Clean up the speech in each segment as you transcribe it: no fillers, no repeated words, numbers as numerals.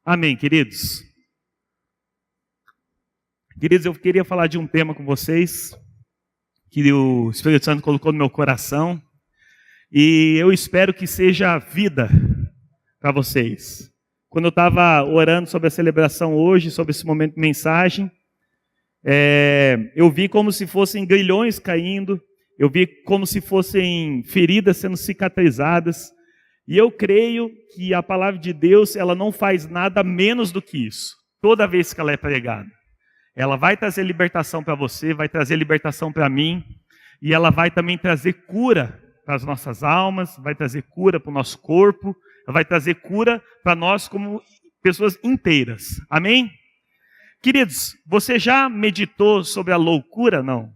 Amém, queridos? Queridos, eu queria falar de um tema com vocês que o Espírito Santo colocou no meu coração e eu espero que seja vida para vocês. Quando eu estava orando sobre a celebração hoje, sobre esse momento de mensagem, eu vi como se fossem grilhões caindo, eu vi como se fossem feridas sendo cicatrizadas, e eu creio que a palavra de Deus, ela não faz nada menos do que isso, toda vez que ela é pregada. Ela vai trazer libertação para você, vai trazer libertação para mim, e ela vai também trazer cura para as nossas almas, vai trazer cura para o nosso corpo, vai trazer cura para nós como pessoas inteiras. Amém? Queridos, você já meditou sobre a loucura, não?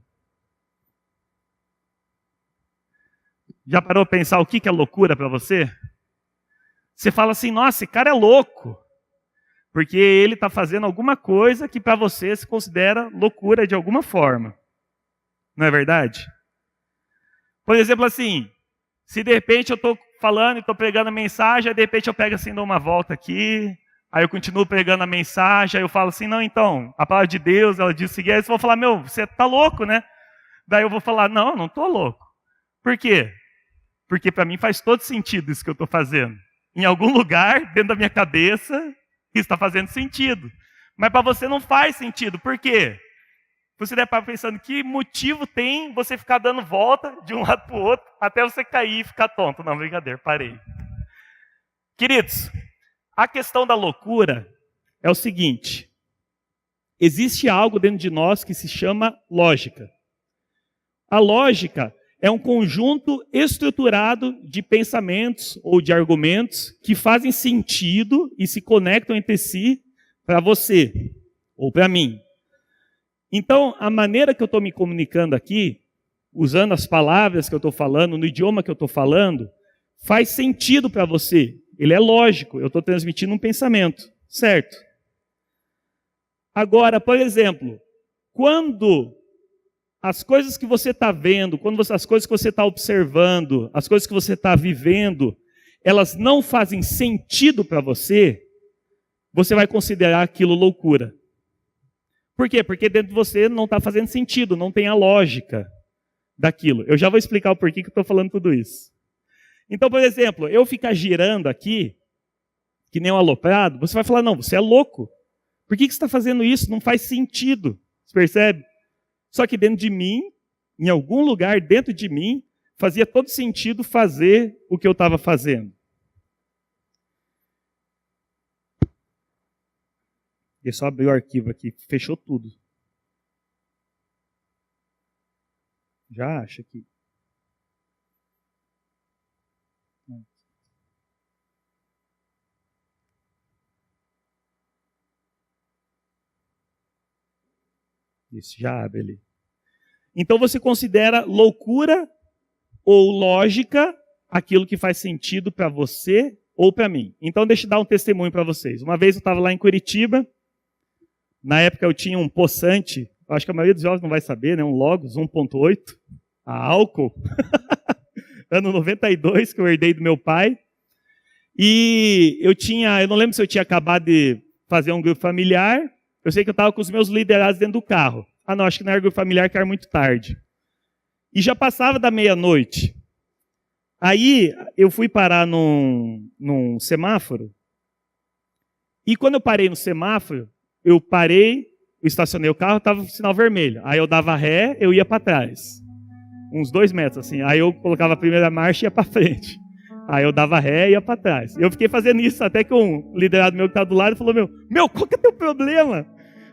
Já parou para pensar o que é loucura para você? Você fala assim, nossa, esse cara é louco. Porque ele está fazendo alguma coisa que para você se considera loucura de alguma forma. Não é verdade? Por exemplo, assim, se de repente eu estou falando e estou pregando a mensagem, aí de repente eu pego assim, dou uma volta aqui, aí eu continuo pregando a mensagem, aí eu falo assim, não, então, a palavra de Deus, ela diz o seguinte, aí você vai falar, meu, você está louco, né? Daí eu vou falar, não estou louco. Por quê? Porque para mim faz todo sentido isso que eu estou fazendo. Em algum lugar, dentro da minha cabeça, isso está fazendo sentido. Mas para você não faz sentido. Por quê? Você deve estar pensando, que motivo tem você ficar dando volta de um lado para o outro, até você cair e ficar tonto. Não, brincadeira, parei. Queridos, a questão da loucura é o seguinte. Existe algo dentro de nós que se chama lógica. A lógica é um conjunto estruturado de pensamentos ou de argumentos que fazem sentido e se conectam entre si para você ou para mim. Então, a maneira que eu estou me comunicando aqui, usando as palavras que eu estou falando, no idioma que eu estou falando, faz sentido para você. Ele é lógico, eu estou transmitindo um pensamento, certo? Agora, por exemplo, quando as coisas que você está vendo, as coisas que você está observando, as coisas que você está vivendo, elas não fazem sentido para você, você vai considerar aquilo loucura. Por quê? Porque dentro de você não está fazendo sentido, não tem a lógica daquilo. Eu já vou explicar o porquê que eu estou falando tudo isso. Então, por exemplo, eu ficar girando aqui, que nem um aloprado, você vai falar, não, você é louco. Por que você está fazendo isso? Não faz sentido. Você percebe? Só que dentro de mim, em algum lugar dentro de mim, fazia todo sentido fazer o que eu estava fazendo. Deixa eu só abrir o arquivo aqui, fechou tudo. Já acha que... Isso, já abre ali. Então você considera loucura ou lógica aquilo que faz sentido para você ou para mim. Então deixa eu dar um testemunho para vocês. Uma vez eu estava lá em Curitiba, na época eu tinha um poçante, acho que a maioria dos jovens não vai saber, né? Um Logos 1.8, a álcool, ano 92, que eu herdei do meu pai. E eu não lembro se eu tinha acabado de fazer um grupo familiar. Eu sei que eu estava com os meus liderados dentro do carro. Ah, não, acho que não era grupo familiar, que era muito tarde. E já passava da meia-noite. Aí eu fui parar num semáforo. E quando eu parei no semáforo, eu parei, eu estacionei o carro, estava no sinal vermelho. Aí eu dava ré, eu ia para trás. Uns 2 metros, assim. Aí eu colocava a primeira marcha e ia para frente. Aí eu dava ré e ia para trás. Eu fiquei fazendo isso até que um liderado meu que estava do lado falou, meu, qual que é o teu problema?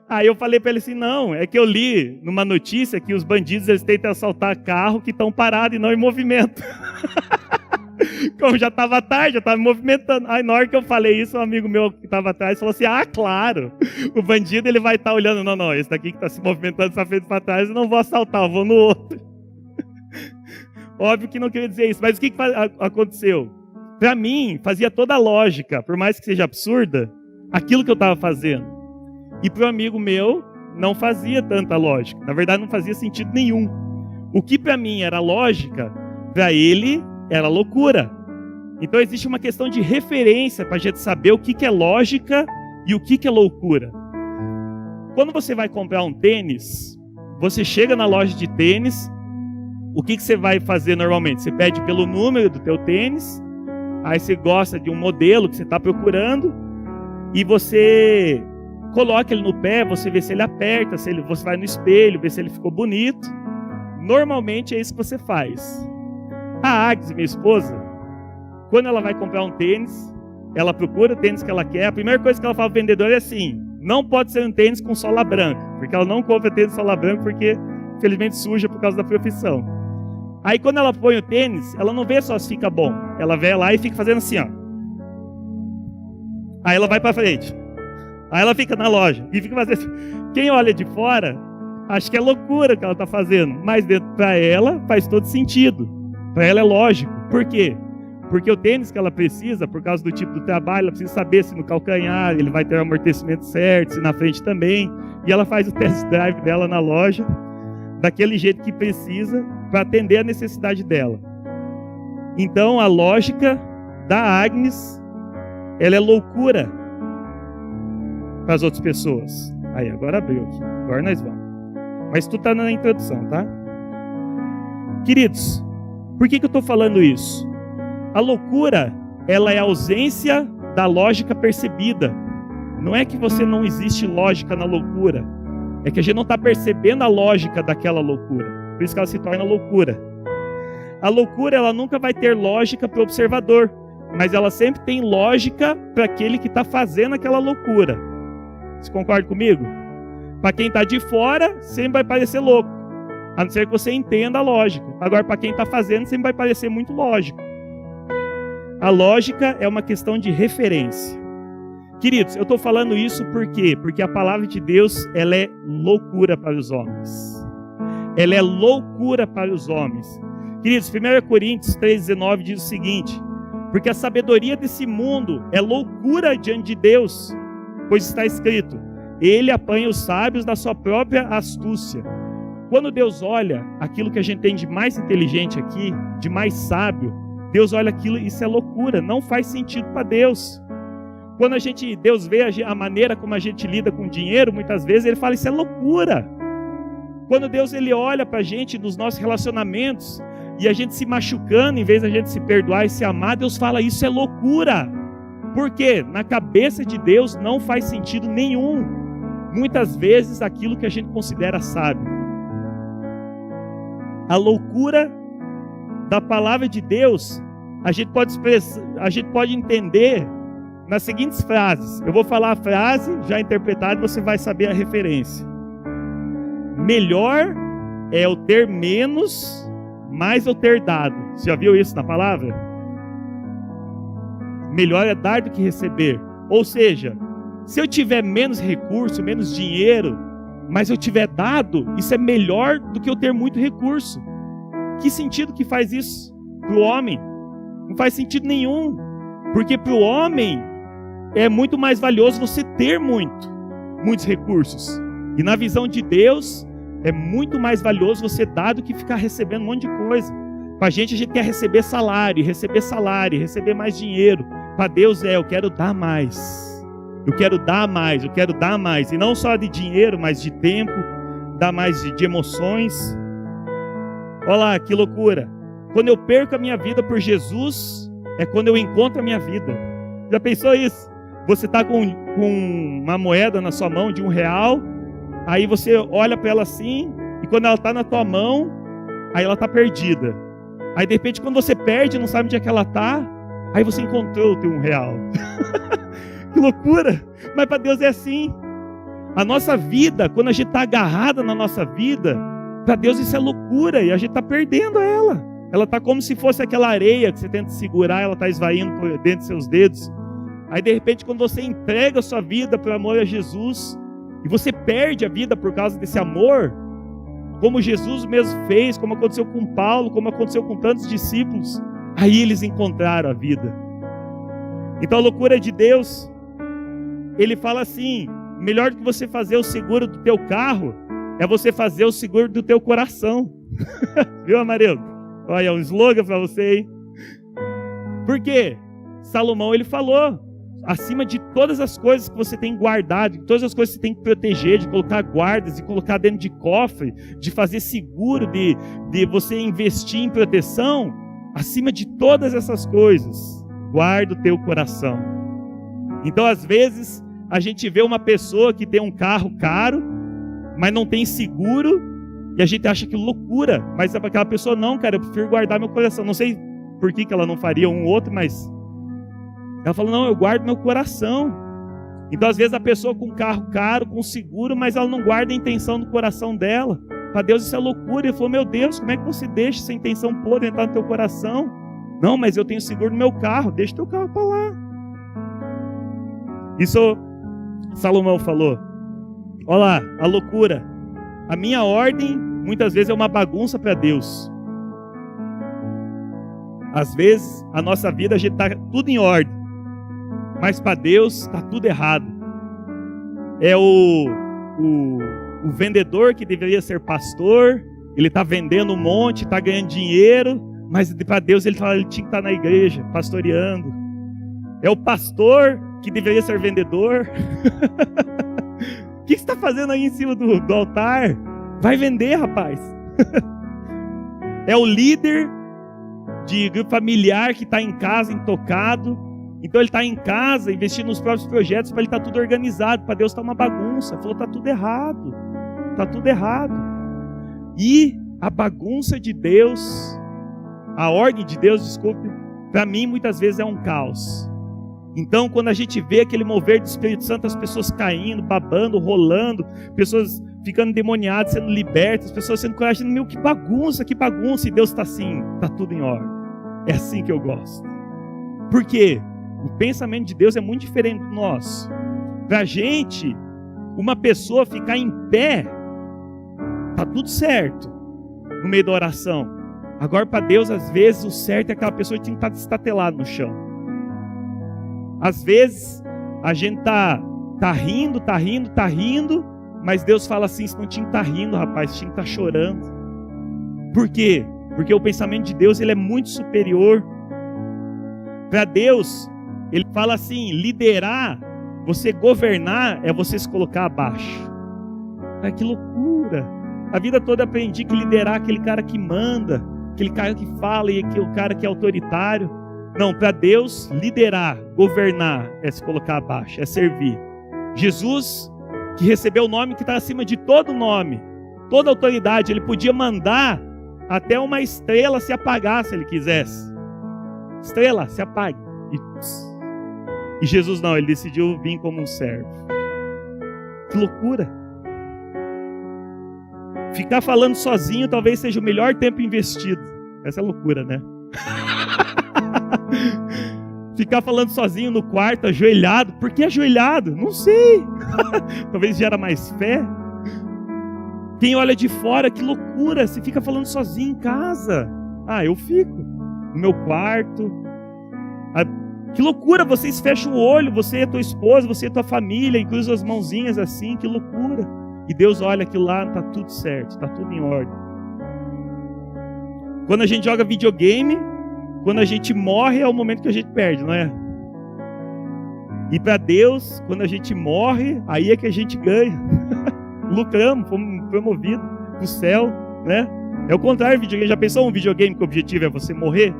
Aí eu falei para ele assim, não, é que eu li numa notícia que os bandidos eles tentam assaltar carro que estão parados e não em movimento. Como já estava tarde, já estava me movimentando. Aí na hora que eu falei isso, um amigo meu que estava atrás falou assim, claro, o bandido ele vai estar olhando, não, esse daqui que está se movimentando para frente e para trás, eu não vou assaltar, eu vou no outro. Óbvio que não queria dizer isso, mas o que aconteceu? Para mim, fazia toda a lógica, por mais que seja absurda, aquilo que eu estava fazendo. E para um amigo meu, não fazia tanta lógica. Na verdade, não fazia sentido nenhum. O que para mim era lógica, para ele era loucura. Então existe uma questão de referência para a gente saber o que é lógica E o que é loucura? Quando você vai comprar um tênis, você chega na loja de tênis, o que você vai fazer normalmente? Você pede pelo número do teu tênis, aí você gosta de um modelo que você está procurando, e você coloca ele no pé, você vê se ele aperta, você vai no espelho, vê se ele ficou bonito. Normalmente é isso que você faz. A Agnes, minha esposa, quando ela vai comprar um tênis, ela procura o tênis que ela quer, a primeira coisa que ela fala para o vendedor é assim: não pode ser um tênis com sola branca, porque ela não compra tênis com sola branca porque, infelizmente, suja por causa da profissão. Aí quando ela põe o tênis, ela não vê só se fica bom, ela vê lá e fica fazendo assim, ó. Aí ela vai para frente, aí ela fica na loja e fica fazendo assim. Quem olha de fora, acha que é loucura o que ela está fazendo, mas para ela faz todo sentido, para ela é lógico. Por quê? Porque o tênis que ela precisa, por causa do tipo do trabalho, ela precisa saber se no calcanhar ele vai ter o amortecimento certo, se na frente também. E ela faz o test drive dela na loja, daquele jeito que precisa, para atender a necessidade dela. Então a lógica da Agnes, ela é loucura para as outras pessoas. Aí, agora abriu aqui. Agora nós vamos. Mas tudo está na introdução, tá? Queridos, por que eu estou falando isso? A loucura, ela é a ausência da lógica percebida. Não é que você não existe lógica na loucura. É que a gente não está percebendo a lógica daquela loucura. Por isso que ela se torna loucura. A loucura, ela nunca vai ter lógica para o observador, mas ela sempre tem lógica para aquele que está fazendo aquela loucura. Você concorda comigo? Para quem está de fora, sempre vai parecer louco, a não ser que você entenda a lógica. Agora, para quem está fazendo, sempre vai parecer muito lógico. A lógica é uma questão de referência. Queridos, eu estou falando isso por quê? Porque a palavra de Deus, ela é loucura para os homens. Ela é loucura para os homens. Queridos, 1 Coríntios 3,19 diz o seguinte: porque a sabedoria desse mundo é loucura diante de Deus, pois está escrito: ele apanha os sábios da sua própria astúcia. Quando Deus olha aquilo que a gente tem de mais inteligente aqui, de mais sábio, Deus olha aquilo, isso é loucura, não faz sentido para Deus. Quando Deus vê a maneira como a gente lida com dinheiro, muitas vezes Ele fala, isso é loucura. Quando Deus ele olha para a gente nos nossos relacionamentos, e a gente se machucando, em vez da gente se perdoar e se amar, Deus fala, isso é loucura. Por quê? Na cabeça de Deus não faz sentido nenhum. Muitas vezes aquilo que a gente considera sábio. A loucura da palavra de Deus, a gente pode entender nas seguintes frases. Eu vou falar a frase já interpretada e você vai saber a referência. Melhor é o ter menos, mais eu ter dado. Você já viu isso na palavra? Melhor é dar do que receber. Ou seja, se eu tiver menos recurso, menos dinheiro, mas eu tiver dado, isso é melhor do que eu ter muito recurso. Que sentido que faz isso para o homem? Não faz sentido nenhum. Porque para o homem é muito mais valioso você ter muitos recursos. E na visão de Deus, é muito mais valioso você dar do que ficar recebendo um monte de coisa. Para a gente quer receber salário, receber mais dinheiro. Para Deus eu quero dar mais. Eu quero dar mais, eu quero dar mais. E não só de dinheiro, mas de tempo, dar mais de emoções. Olha lá, que loucura. Quando eu perco a minha vida por Jesus, é quando eu encontro a minha vida. Já pensou isso? Você está com uma moeda na sua mão de R$1, aí você olha para ela assim, e quando ela está na tua mão, aí ela está perdida. Aí de repente quando você perde, não sabe onde é que ela está, aí você encontrou o teu R$1. Que loucura! Mas para Deus é assim. A nossa vida, quando a gente está agarrada na nossa vida, para Deus isso é loucura, e a gente está perdendo ela. Ela está como se fosse aquela areia que você tenta segurar, ela está esvaindo por dentro dos seus dedos. Aí de repente quando você entrega a sua vida por amor a Jesus, e você perde a vida por causa desse amor, como Jesus mesmo fez, como aconteceu com Paulo, como aconteceu com tantos discípulos, aí eles encontraram a vida. Então a loucura de Deus, Ele fala assim, melhor do que você fazer o seguro do teu carro, é você fazer o seguro do teu coração. Viu, Amarildo? Olha, um slogan para você, hein? Por quê? Salomão, ele falou, acima de todas as coisas que você tem guardado, de todas as coisas que você tem que proteger, de colocar guardas, de colocar dentro de cofre, de fazer seguro, de você investir em proteção, acima de todas essas coisas, guarda o teu coração. Então, às vezes, a gente vê uma pessoa que tem um carro caro, mas não tem seguro, e a gente acha que loucura, mas aquela pessoa, não, cara, eu prefiro guardar meu coração. Não sei por que ela não faria um outro, mas ela falou, não, eu guardo meu coração. Então, às vezes, a pessoa com um carro caro, com seguro, mas ela não guarda a intenção do coração dela. Para Deus isso é loucura. Ele falou, meu Deus, como é que você deixa essa intenção podre entrar no teu coração? Não, mas eu tenho seguro no meu carro, deixa teu carro para lá. Isso Salomão falou. Olha lá, a loucura. A minha ordem, muitas vezes, é uma bagunça para Deus. Às vezes, a nossa vida, a gente está tudo em ordem. Mas para Deus está tudo errado. É o vendedor que deveria ser pastor, ele está vendendo um monte, está ganhando dinheiro, mas para Deus ele fala, ele tinha que estar na igreja, pastoreando. É o pastor que deveria ser vendedor. O que você está fazendo aí em cima do altar? Vai vender, rapaz. É o líder de grupo familiar que está em casa, intocado. Então ele está em casa, investindo nos próprios projetos, para ele estar tudo organizado. Para Deus está uma bagunça. Falou, está tudo errado. Está tudo errado. E a bagunça de Deus, a ordem de Deus, desculpe, para mim muitas vezes é um caos. Então quando a gente vê aquele mover do Espírito Santo, as pessoas caindo, babando, rolando, pessoas ficando endemoniadas, sendo libertas, pessoas sendo curadas, meu, que bagunça, e Deus está assim, está tudo em ordem. É assim que eu gosto. Por quê? O pensamento de Deus é muito diferente do nosso. Para a gente, uma pessoa ficar em pé, está tudo certo no meio da oração. Agora para Deus, às vezes, o certo é aquela pessoa que tem que estar estatelada no chão. Às vezes, a gente tá rindo, mas Deus fala assim, você não tinha que estar rindo, rapaz, você tinha que estar chorando. Por quê? Porque o pensamento de Deus, ele é muito superior. Para Deus, ele fala assim, liderar, você governar, é você se colocar abaixo. Ah, que loucura. A vida toda eu aprendi que liderar é aquele cara que manda, aquele cara que fala e aquele cara que é autoritário. Não, para Deus, liderar, governar, é se colocar abaixo, é servir. Jesus, que recebeu o nome que está acima de todo nome, toda autoridade, ele podia mandar até uma estrela se apagar se ele quisesse. Estrela, se apague. E Jesus não, ele decidiu vir como um servo. Que loucura. Ficar falando sozinho talvez seja o melhor tempo investido. Essa é loucura, né? Ficar falando sozinho no quarto, ajoelhado. Por que ajoelhado? Não sei. Talvez gera mais fé. Quem olha de fora, que loucura. Você fica falando sozinho em casa. Ah, eu fico no meu quarto. Que loucura, vocês fecham o olho, você e a tua esposa, você e a tua família, e cruzam as mãozinhas assim, que loucura. E Deus olha aquilo lá, está tudo certo, está tudo em ordem. Quando a gente joga videogame, quando a gente morre é o momento que a gente perde, não é? E para Deus, quando a gente morre, aí é que a gente ganha. Lucramos, fomos promovidos para o céu, né? É o contrário, videogame. Já pensou um videogame que o objetivo é você morrer?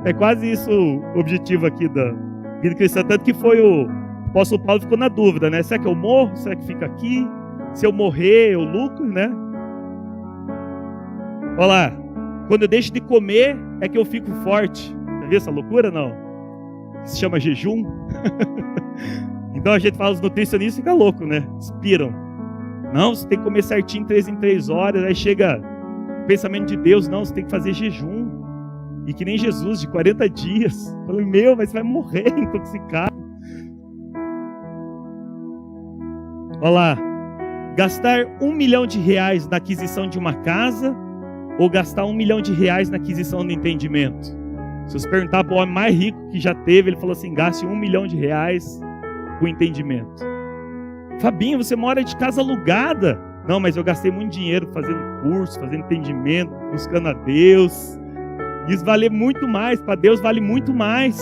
É quase isso o objetivo aqui da vida cristã. Tanto que foi o apóstolo Paulo ficou na dúvida, né? Será que eu morro? Será que fica aqui? Se eu morrer, eu lucro, né? Olha lá. Quando eu deixo de comer, é que eu fico forte. Já viu essa loucura, não? Se chama jejum. Então a gente fala, os nutricionistas ficam loucos, né? Inspiram. Não, você tem que comer certinho 3 em 3 horas. Aí chega o pensamento de Deus, não, você tem que fazer jejum. E que nem Jesus, de 40 dias. Eu falei, mas você vai morrer intoxicado. Olha lá. Gastar R$1 milhão na aquisição de uma casa ou gastar R$1 milhão na aquisição do entendimento? Se você perguntar para o homem mais rico que já teve, ele falou assim, gaste R$1 milhão com entendimento. Fabinho, você mora de casa alugada. Não, mas eu gastei muito dinheiro fazendo curso, fazendo entendimento, buscando a Deus. Isso vale muito mais, para Deus vale muito mais.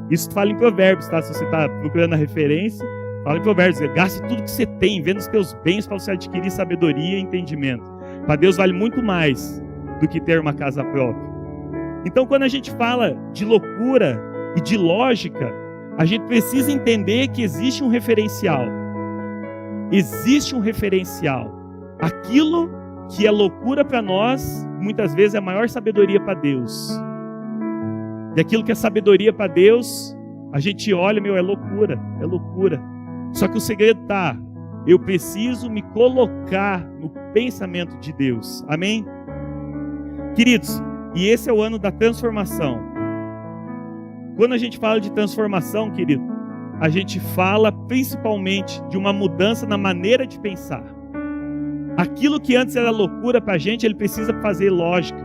Isso fala em Provérbios, tá? Se você está procurando a referência, fala em Provérbios. Gaste tudo que você tem, venda os teus bens para você adquirir sabedoria e entendimento. Para Deus vale muito mais do que ter uma casa própria. Então, quando a gente fala de loucura e de lógica, a gente precisa entender que existe um referencial. Existe um referencial. Aquilo que é loucura para nós, muitas vezes é a maior sabedoria para Deus. E aquilo que é sabedoria para Deus, a gente olha, é loucura, é loucura. Só que o segredo está, eu preciso me colocar no pensamento de Deus. Amém? Queridos, e esse é o ano da transformação. Quando a gente fala de transformação, querido, a gente fala principalmente de uma mudança na maneira de pensar. Aquilo que antes era loucura para a gente, ele precisa fazer lógica,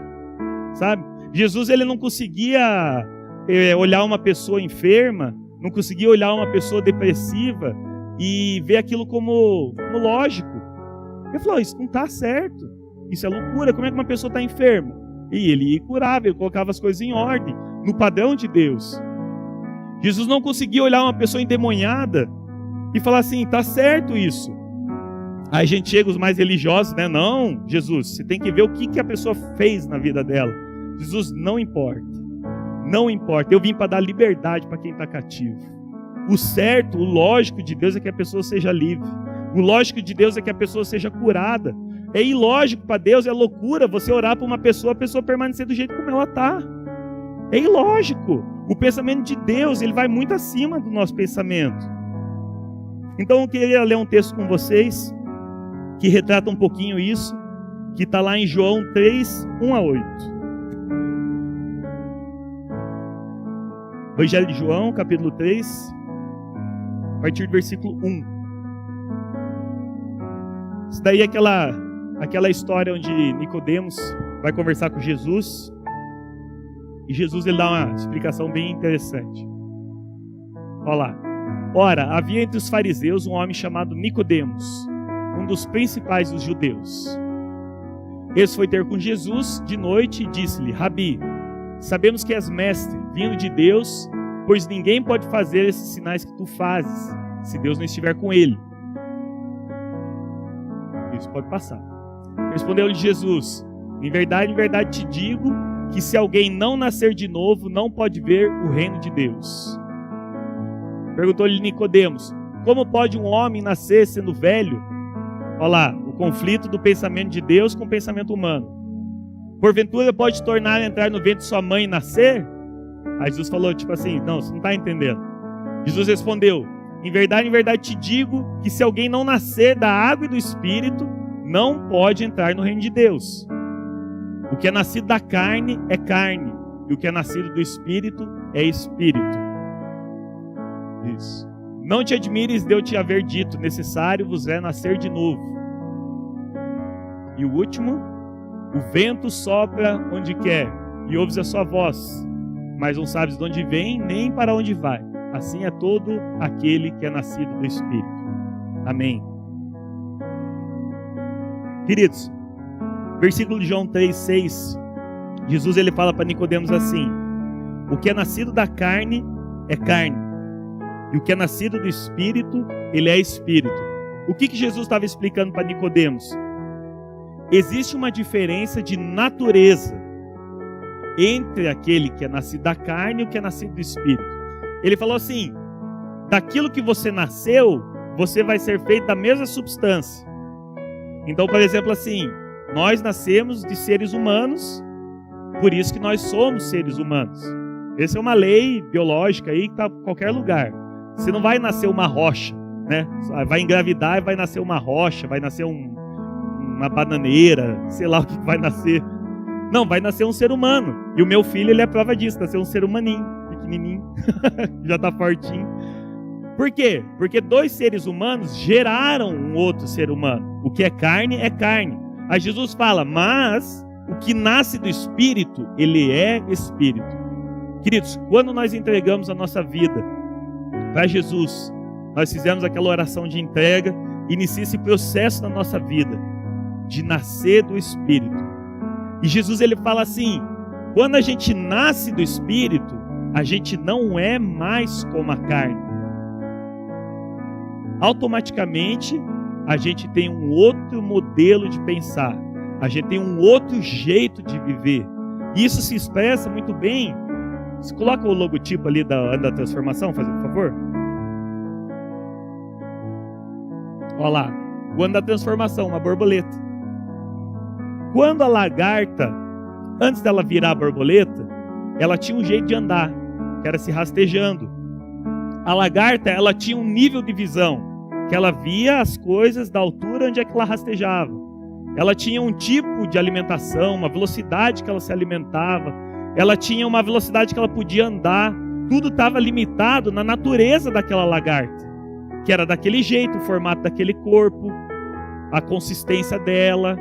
sabe? Jesus, ele não conseguia olhar uma pessoa enferma, não conseguia olhar uma pessoa depressiva e ver aquilo como lógico. Ele falou, isso não está certo, isso é loucura, como é que uma pessoa está enferma? E ele curava, ele colocava as coisas em ordem, no padrão de Deus. Jesus não conseguia olhar uma pessoa endemoniada e falar assim, está certo isso. Aí a gente chega, os mais religiosos, né? Não, Jesus, você tem que ver o que a pessoa fez na vida dela. Jesus, não importa. Não importa. Eu vim para dar liberdade para quem está cativo. O certo, o lógico de Deus é que a pessoa seja livre. O lógico de Deus é que a pessoa seja curada. É ilógico para Deus, é loucura você orar para uma pessoa, a pessoa permanecer do jeito como ela está. É ilógico. O pensamento de Deus, ele vai muito acima do nosso pensamento. Então eu queria ler um texto com vocês, que retrata um pouquinho isso, que está lá em João 3, 1-8. Evangelho de João, capítulo 3, a partir do versículo 1. Isso daí é aquela história onde Nicodemos vai conversar com Jesus, e Jesus ele dá uma explicação bem interessante. Olha lá. Ora, havia entre os fariseus um homem chamado Nicodemos, um dos principais dos judeus. Esse foi ter com Jesus de noite e disse-lhe, Rabi, sabemos que és mestre, vindo de Deus, pois ninguém pode fazer esses sinais que tu fazes, se Deus não estiver com ele. Isso pode passar. Respondeu-lhe Jesus, em verdade te digo, que se alguém não nascer de novo, não pode ver o reino de Deus. Perguntou-lhe Nicodemos, como pode um homem nascer sendo velho? Olha lá, o conflito do pensamento de Deus com o pensamento humano. Porventura pode tornar a entrar no ventre de sua mãe e nascer? Aí Jesus falou tipo assim, não, você não está entendendo. Jesus respondeu, em verdade te digo, que se alguém não nascer da água e do Espírito, não pode entrar no reino de Deus. O que é nascido da carne é carne, e o que é nascido do Espírito é Espírito. Isso. Não te admires de eu te haver dito, necessário vos é nascer de novo. E o último, o vento sopra onde quer, e ouves a sua voz, mas não sabes de onde vem, nem para onde vai. Assim é todo aquele que é nascido do Espírito. Amém. Queridos, versículo de João 3,6, Jesus ele fala para Nicodemos assim, o que é nascido da carne é carne, e o que é nascido do Espírito, ele é Espírito. O que Jesus estava explicando para Nicodemos? Existe uma diferença de natureza entre aquele que é nascido da carne e o que é nascido do Espírito. Ele falou assim, daquilo que você nasceu, você vai ser feito da mesma substância. Então, por exemplo, assim, nós nascemos de seres humanos, por isso que nós somos seres humanos. Essa é uma lei biológica aí que está em qualquer lugar. Você não vai nascer uma rocha, né? Vai engravidar e vai nascer uma rocha, vai nascer uma bananeira, sei lá o que vai nascer. Não, vai nascer um ser humano. E o meu filho, ele é prova disso, nasceu um ser humaninho, pequenininho, já está fortinho. Por quê? Porque dois seres humanos geraram um outro ser humano. O que é carne é carne. Aí Jesus fala, mas o que nasce do Espírito, ele é Espírito. Queridos, quando nós entregamos a nossa vida para Jesus, nós fizemos aquela oração de entrega, inicia esse processo na nossa vida, de nascer do Espírito. E Jesus ele fala assim, quando a gente nasce do Espírito, a gente não é mais como a carne. Automaticamente, a gente tem um outro modelo de pensar. A gente tem um outro jeito de viver. E isso se expressa muito bem. Você coloca o logotipo ali da transformação, por favor. Olha lá. O ano da transformação, uma borboleta. Quando a lagarta, antes dela virar a borboleta, ela tinha um jeito de andar, que era se rastejando. A lagarta, ela tinha um nível de visão, que ela via as coisas da altura onde é que ela rastejava. Ela tinha um tipo de alimentação, uma velocidade que ela se alimentava. Ela tinha uma velocidade que ela podia andar. Tudo estava limitado na natureza daquela lagarta, que era daquele jeito, o formato daquele corpo, a consistência dela,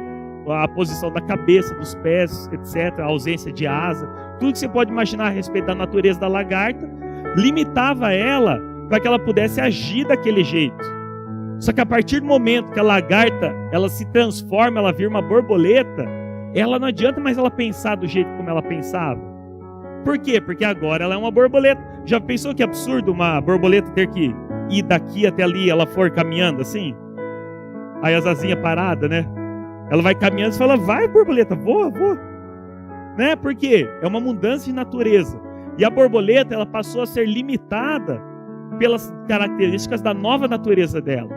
a posição da cabeça, dos pés, etc., a ausência de asa. Tudo que você pode imaginar a respeito da natureza da lagarta limitava ela para que ela pudesse agir daquele jeito. Só que a partir do momento que a lagarta ela se transforma, ela vira uma borboleta, ela não adianta mais ela pensar do jeito como ela pensava. Por quê? Porque agora ela é uma borboleta. Já pensou que absurdo uma borboleta ter que ir daqui até ali, ela for caminhando assim? Aí as asinhas paradas, né? Ela vai caminhando e fala, vai borboleta, voa. Né? Por quê? É uma mudança de natureza. E a borboleta, ela passou a ser limitada pelas características da nova natureza dela.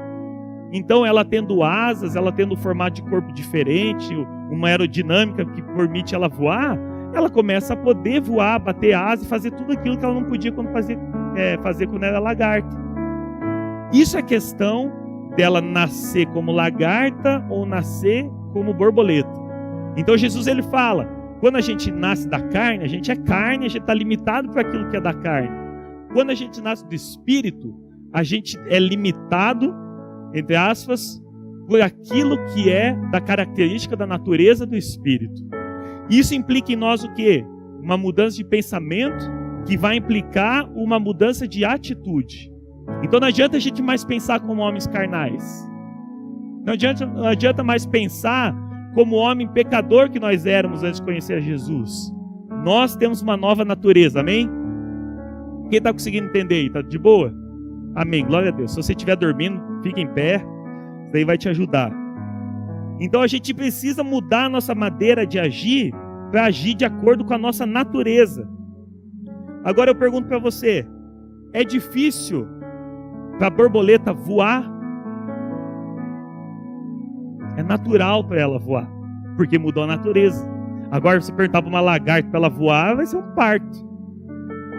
Então, ela tendo asas, ela tendo um formato de corpo diferente, uma aerodinâmica que permite ela voar, ela começa a poder voar, bater asas e fazer tudo aquilo que ela não podia fazer quando era lagarta. Isso é questão dela nascer como lagarta ou nascer como borboleta. Então, Jesus ele fala, quando a gente nasce da carne, a gente é carne, a gente está limitado por aquilo que é da carne. Quando a gente nasce do Espírito, a gente é limitado, entre aspas, por aquilo que é da característica da natureza do Espírito. Isso implica em nós o quê? Uma mudança de pensamento que vai implicar uma mudança de atitude. Então não adianta a gente mais pensar como homens carnais. Não adianta mais pensar como homem pecador que nós éramos antes de conhecer a Jesus. Nós temos uma nova natureza, amém? Quem está conseguindo entender aí? Está de boa? Amém, glória a Deus. Se você estiver dormindo, fique em pé. Isso daí vai te ajudar. Então a gente precisa mudar a nossa maneira de agir para agir de acordo com a nossa natureza. Agora eu pergunto para você, é difícil para a borboleta voar? É natural para ela voar, porque mudou a natureza. Agora se perguntar para uma lagarta para ela voar, vai ser um parto,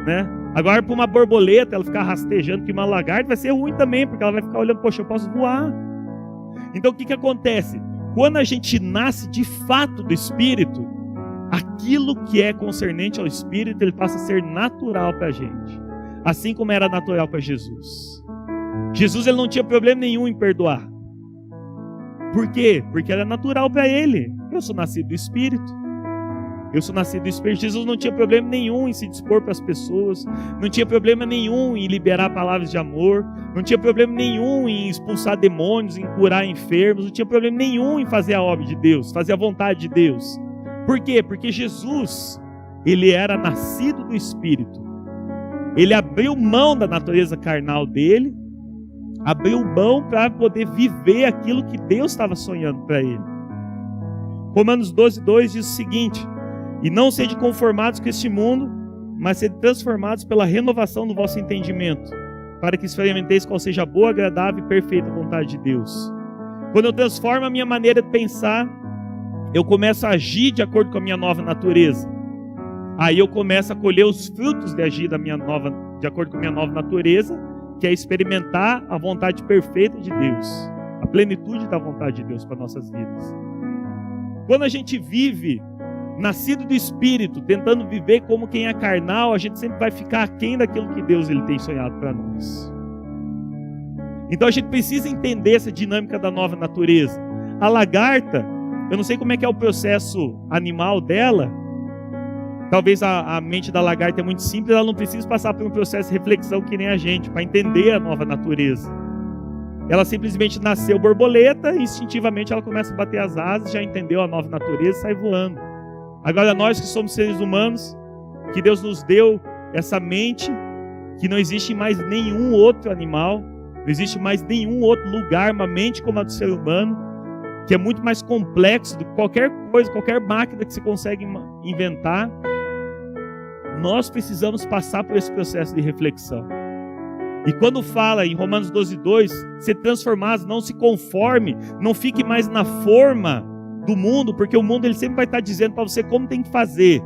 né? Agora para uma borboleta ela ficar rastejando que uma lagarta vai ser ruim também, porque ela vai ficar olhando, poxa, eu posso voar. Então o que acontece? Quando a gente nasce de fato do Espírito, aquilo que é concernente ao Espírito, ele passa a ser natural para a gente. Assim como era natural para Jesus. Jesus ele não tinha problema nenhum em perdoar. Por quê? Porque era natural para ele. Eu sou nascido do Espírito. Eu sou nascido do Espírito. Jesus não tinha problema nenhum em se dispor para as pessoas. Não tinha problema nenhum em liberar palavras de amor. Não tinha problema nenhum em expulsar demônios, em curar enfermos. Não tinha problema nenhum em fazer a obra de Deus, fazer a vontade de Deus. Por quê? Porque Jesus, ele era nascido do Espírito. Ele abriu mão da natureza carnal dele, abriu mão para poder viver aquilo que Deus estava sonhando para ele. Romanos 12:2 diz o seguinte: e não sede conformados com este mundo, mas sede transformados pela renovação do vosso entendimento, para que experimenteis qual seja a boa, agradável e perfeita vontade de Deus. Quando eu transformo a minha maneira de pensar, eu começo a agir de acordo com a minha nova natureza. Aí eu começo a colher os frutos de agir de acordo com a minha nova natureza, que é experimentar a vontade perfeita de Deus, a plenitude da vontade de Deus para nossas vidas. Quando a gente vive nascido do Espírito, tentando viver como quem é carnal, a gente sempre vai ficar aquém daquilo que Deus ele tem sonhado para nós. Então a gente precisa entender essa dinâmica da nova natureza. A lagarta, eu não sei como é que é o processo animal dela. Talvez a mente da lagarta é muito simples, ela não precisa passar por um processo de reflexão que nem a gente, para entender a nova natureza. Ela simplesmente nasceu borboleta e instintivamente ela começa a bater as asas, já entendeu a nova natureza e sai voando. Agora nós que somos seres humanos, que Deus nos deu essa mente que não existe mais nenhum outro animal, não existe mais nenhum outro lugar, uma mente como a do ser humano, que é muito mais complexo do que qualquer coisa, qualquer máquina que você consegue inventar. Nós precisamos passar por esse processo de reflexão. E quando fala em Romanos 12:2, ser transformados, não se conforme, não fique mais na forma do mundo, porque o mundo ele sempre vai estar dizendo para você como tem que fazer.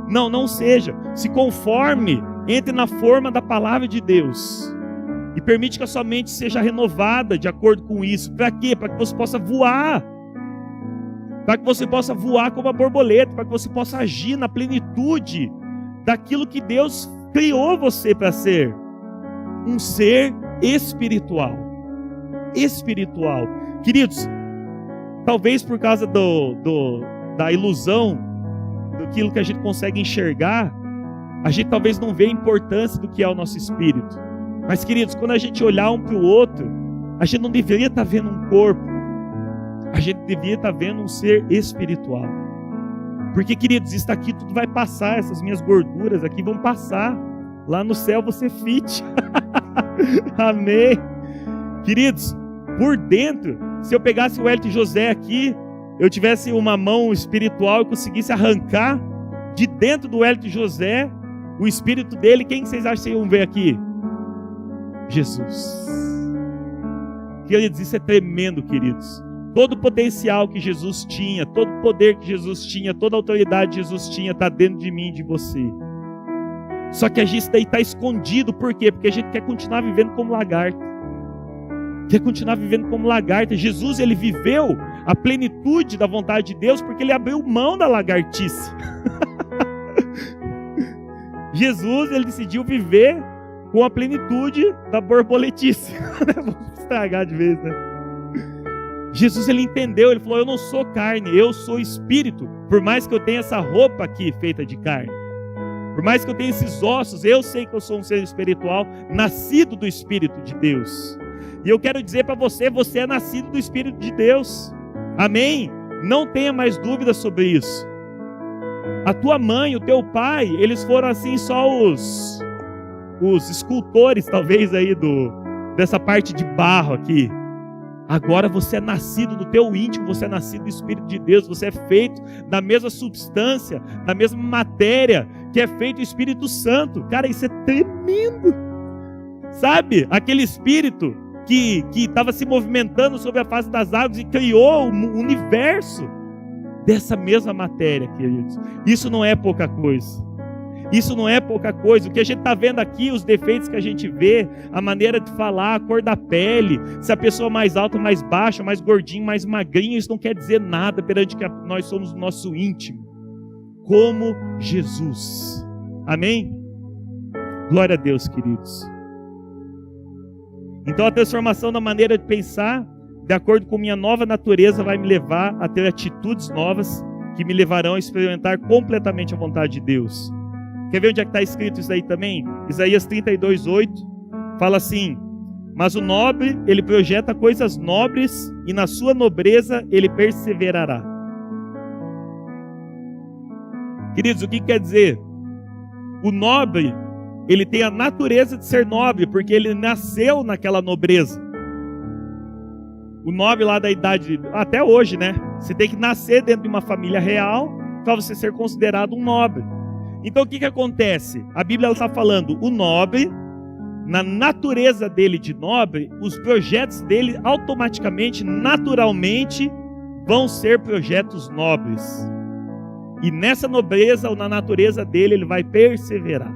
Não seja, se conforme, entre na forma da palavra de Deus. E permite que a sua mente seja renovada de acordo com isso. Para quê? Para que você possa voar. Para que você possa voar como a borboleta, para que você possa agir na plenitude daquilo que Deus criou você para ser. Um ser espiritual. Espiritual. Queridos, talvez por causa da ilusão, daquilo que a gente consegue enxergar, a gente talvez não vê a importância do que é o nosso espírito. Mas, queridos, quando a gente olhar um para o outro, a gente não deveria estar vendo um corpo, a gente deveria estar vendo um ser espiritual. Porque, queridos, isso aqui tudo vai passar, essas minhas gorduras aqui vão passar. Lá no céu você fit. Amém. Queridos, por dentro, se eu pegasse o Wellington José aqui, eu tivesse uma mão espiritual e conseguisse arrancar de dentro do Wellington José o espírito dele, quem vocês acham que iam ver aqui? Jesus. Queridos, isso é tremendo, queridos. Todo o potencial que Jesus tinha, todo o poder que Jesus tinha, toda a autoridade que Jesus tinha está dentro de mim e de você. Só que a gente daí está escondido, por quê? Porque a gente quer continuar vivendo como lagarto. Quer continuar vivendo como lagarta. Jesus, ele viveu a plenitude da vontade de Deus porque ele abriu mão da lagartice. Jesus, ele decidiu viver com a plenitude da borboletice. Vamos estragar de vez, né? Jesus, ele entendeu, ele falou, eu não sou carne, eu sou espírito. Por mais que eu tenha essa roupa aqui feita de carne, por mais que eu tenha esses ossos, eu sei que eu sou um ser espiritual, nascido do Espírito de Deus. E eu quero dizer para você, você é nascido do Espírito de Deus. Amém? Não tenha mais dúvidas sobre isso. A tua mãe, o teu pai, eles foram assim só os escultores, talvez, aí dessa parte de barro aqui. Agora você é nascido do teu íntimo, você é nascido do Espírito de Deus, você é feito da mesma substância, da mesma matéria que é feito o Espírito Santo. Cara, isso é tremendo. Sabe, aquele Espírito que estava se movimentando sobre a face das águas e criou o universo dessa mesma matéria, queridos. Isso não é pouca coisa. Isso não é pouca coisa. O que a gente está vendo aqui, os defeitos que a gente vê, a maneira de falar, a cor da pele, se a pessoa é mais alta, mais baixa, mais gordinho, mais magrinho, isso não quer dizer nada perante que nós somos o nosso íntimo, como Jesus. Amém? Glória a Deus, queridos. Então a transformação da maneira de pensar, de acordo com minha nova natureza, vai me levar a ter atitudes novas que me levarão a experimentar completamente a vontade de Deus. Quer ver onde é que está escrito isso aí também? Isaías 32:8 fala assim: mas o nobre, ele projeta coisas nobres e na sua nobreza ele perseverará. Queridos, o que quer dizer? O nobre, ele tem a natureza de ser nobre, porque ele nasceu naquela nobreza. O nobre lá da idade, até hoje, né? Você tem que nascer dentro de uma família real para você ser considerado um nobre. Então o que acontece? A Bíblia está falando, o nobre, na natureza dele de nobre, os projetos dele automaticamente, naturalmente, vão ser projetos nobres. E nessa nobreza, ou na natureza dele, ele vai perseverar.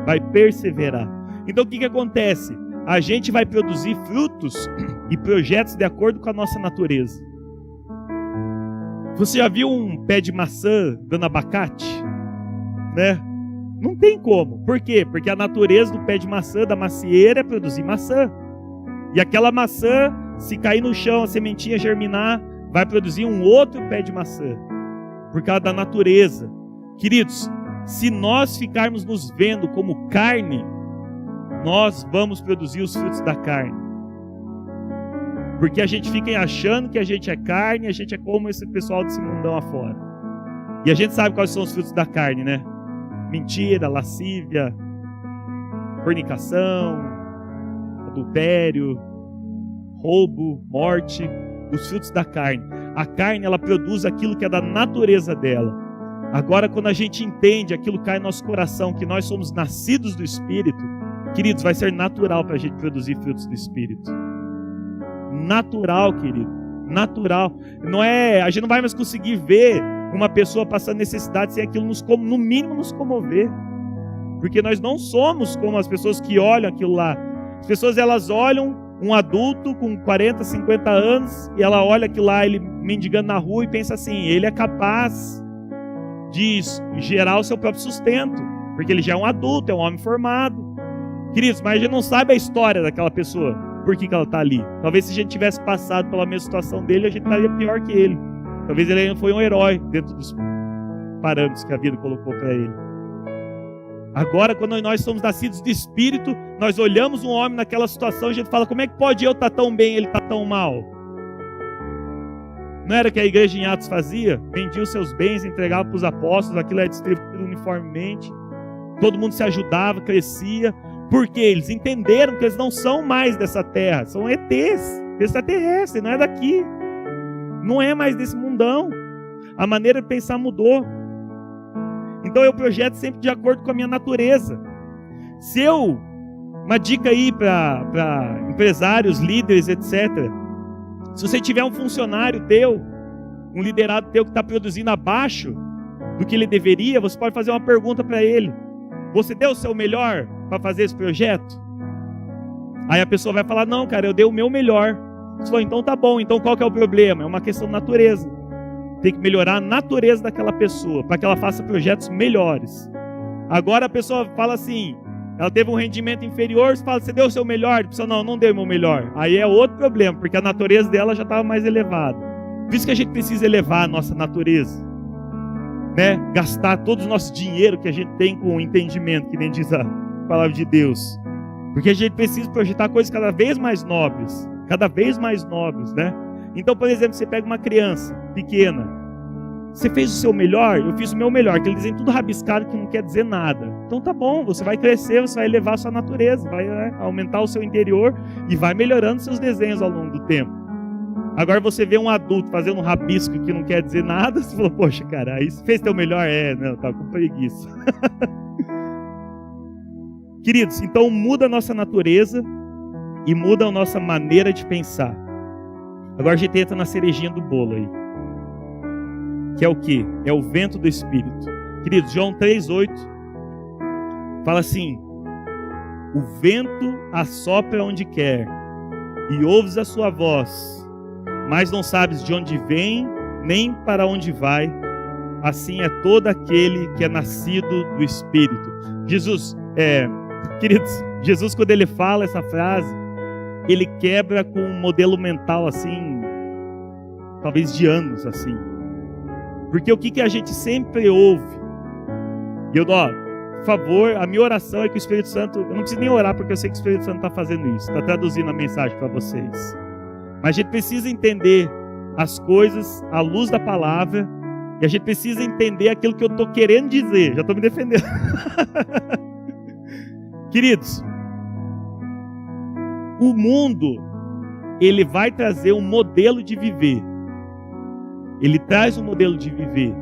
Vai perseverar. Então o que acontece? A gente vai produzir frutos e projetos de acordo com a nossa natureza. Você já viu um pé de maçã dando abacate? Né? Não tem como. Por quê? Porque a natureza do pé de maçã, da macieira, é produzir maçã. E aquela maçã, se cair no chão, a sementinha germinar, vai produzir um outro pé de maçã. Por causa da natureza. Queridos, se nós ficarmos nos vendo como carne, nós vamos produzir os frutos da carne. Porque a gente fica achando que a gente é carne, a gente é como esse pessoal desse mundão afora. E a gente sabe quais são os frutos da carne, né? Mentira, lascívia, fornicação, adultério, roubo, morte, os frutos da carne. A carne, ela produz aquilo que é da natureza dela. Agora, quando a gente entende, aquilo cai no nosso coração, que nós somos nascidos do Espírito, queridos, vai ser natural para a gente produzir frutos do Espírito. Natural, querido. Natural. Não é, a gente não vai mais conseguir ver uma pessoa passando necessidade sem aquilo no mínimo nos comover. Porque nós não somos como as pessoas que olham aquilo lá. As pessoas, elas olham um adulto com 40, 50 anos e ela olha aquilo lá, ele mendigando na rua e pensa assim, ele é capaz de gerar o seu próprio sustento, porque ele já é um adulto, é um homem formado. Queridos, mas a gente não sabe a história daquela pessoa, por que ela está ali. Talvez se a gente tivesse passado pela mesma situação dele, a gente estaria pior que ele. Talvez ele ainda foi um herói dentro dos parâmetros que a vida colocou para ele. Agora, quando nós somos nascidos de Espírito, nós olhamos um homem naquela situação e a gente fala, como é que pode eu estar tão bem e ele estar tão mal? Não era que a igreja em Atos fazia? Vendia os seus bens, entregava para os apóstolos, aquilo era distribuído uniformemente. Todo mundo se ajudava, crescia. Porque eles entenderam que eles não são mais dessa terra, são ETs, extraterrestres, não é daqui. Não é mais desse mundão. A maneira de pensar mudou. Então eu projeto sempre de acordo com a minha natureza. Uma dica aí para empresários, líderes, etc. Se você tiver um funcionário teu, um liderado teu que está produzindo abaixo do que ele deveria, você pode fazer uma pergunta para ele. Você deu o seu melhor para fazer esse projeto? Aí a pessoa vai falar, não, cara, eu dei o meu melhor. Você falou, então tá bom, então qual que é o problema? É uma questão de natureza. Tem que melhorar a natureza daquela pessoa, para que ela faça projetos melhores. Agora a pessoa fala assim, ela teve um rendimento inferior, você fala, você deu o seu melhor? A pessoa, não deu o meu melhor. Aí é outro problema, porque a natureza dela já estava mais elevada. Por isso que a gente precisa elevar a nossa natureza. Né? Gastar todo o nosso dinheiro que a gente tem com entendimento, que nem diz a palavra de Deus. Porque a gente precisa projetar coisas cada vez mais nobres. Cada vez mais nobres, né? Então, por exemplo, você pega uma criança pequena. Você fez o seu melhor? Eu fiz o meu melhor. Que eles dizem tudo rabiscado que não quer dizer nada. Então tá bom, você vai crescer, você vai elevar a sua natureza, vai aumentar o seu interior e vai melhorando seus desenhos ao longo do tempo. Agora você vê um adulto fazendo um rabisco que não quer dizer nada, você falou, poxa, cara, aí você fez teu melhor? Não, tá com preguiça. Queridos, então muda a nossa natureza e muda a nossa maneira de pensar. Agora a gente entra na cerejinha do bolo aí. Que é o quê? É o vento do Espírito. Queridos, João 3,8 fala assim, o vento assopra onde quer e ouves a sua voz, mas não sabes de onde vem, nem para onde vai. Assim é todo aquele que é nascido do Espírito. Queridos, Jesus, quando ele fala essa frase, ele quebra com um modelo mental assim, talvez de anos assim. Porque o que a gente sempre ouve? Por favor, a minha oração é que o Espírito Santo, eu não preciso nem orar porque eu sei que o Espírito Santo está fazendo isso, está traduzindo a mensagem para vocês. Mas a gente precisa entender as coisas à luz da palavra e a gente precisa entender aquilo que eu estou querendo dizer. Já estou me defendendo. Queridos, o mundo, ele vai trazer um modelo de viver. Ele traz um modelo de viver,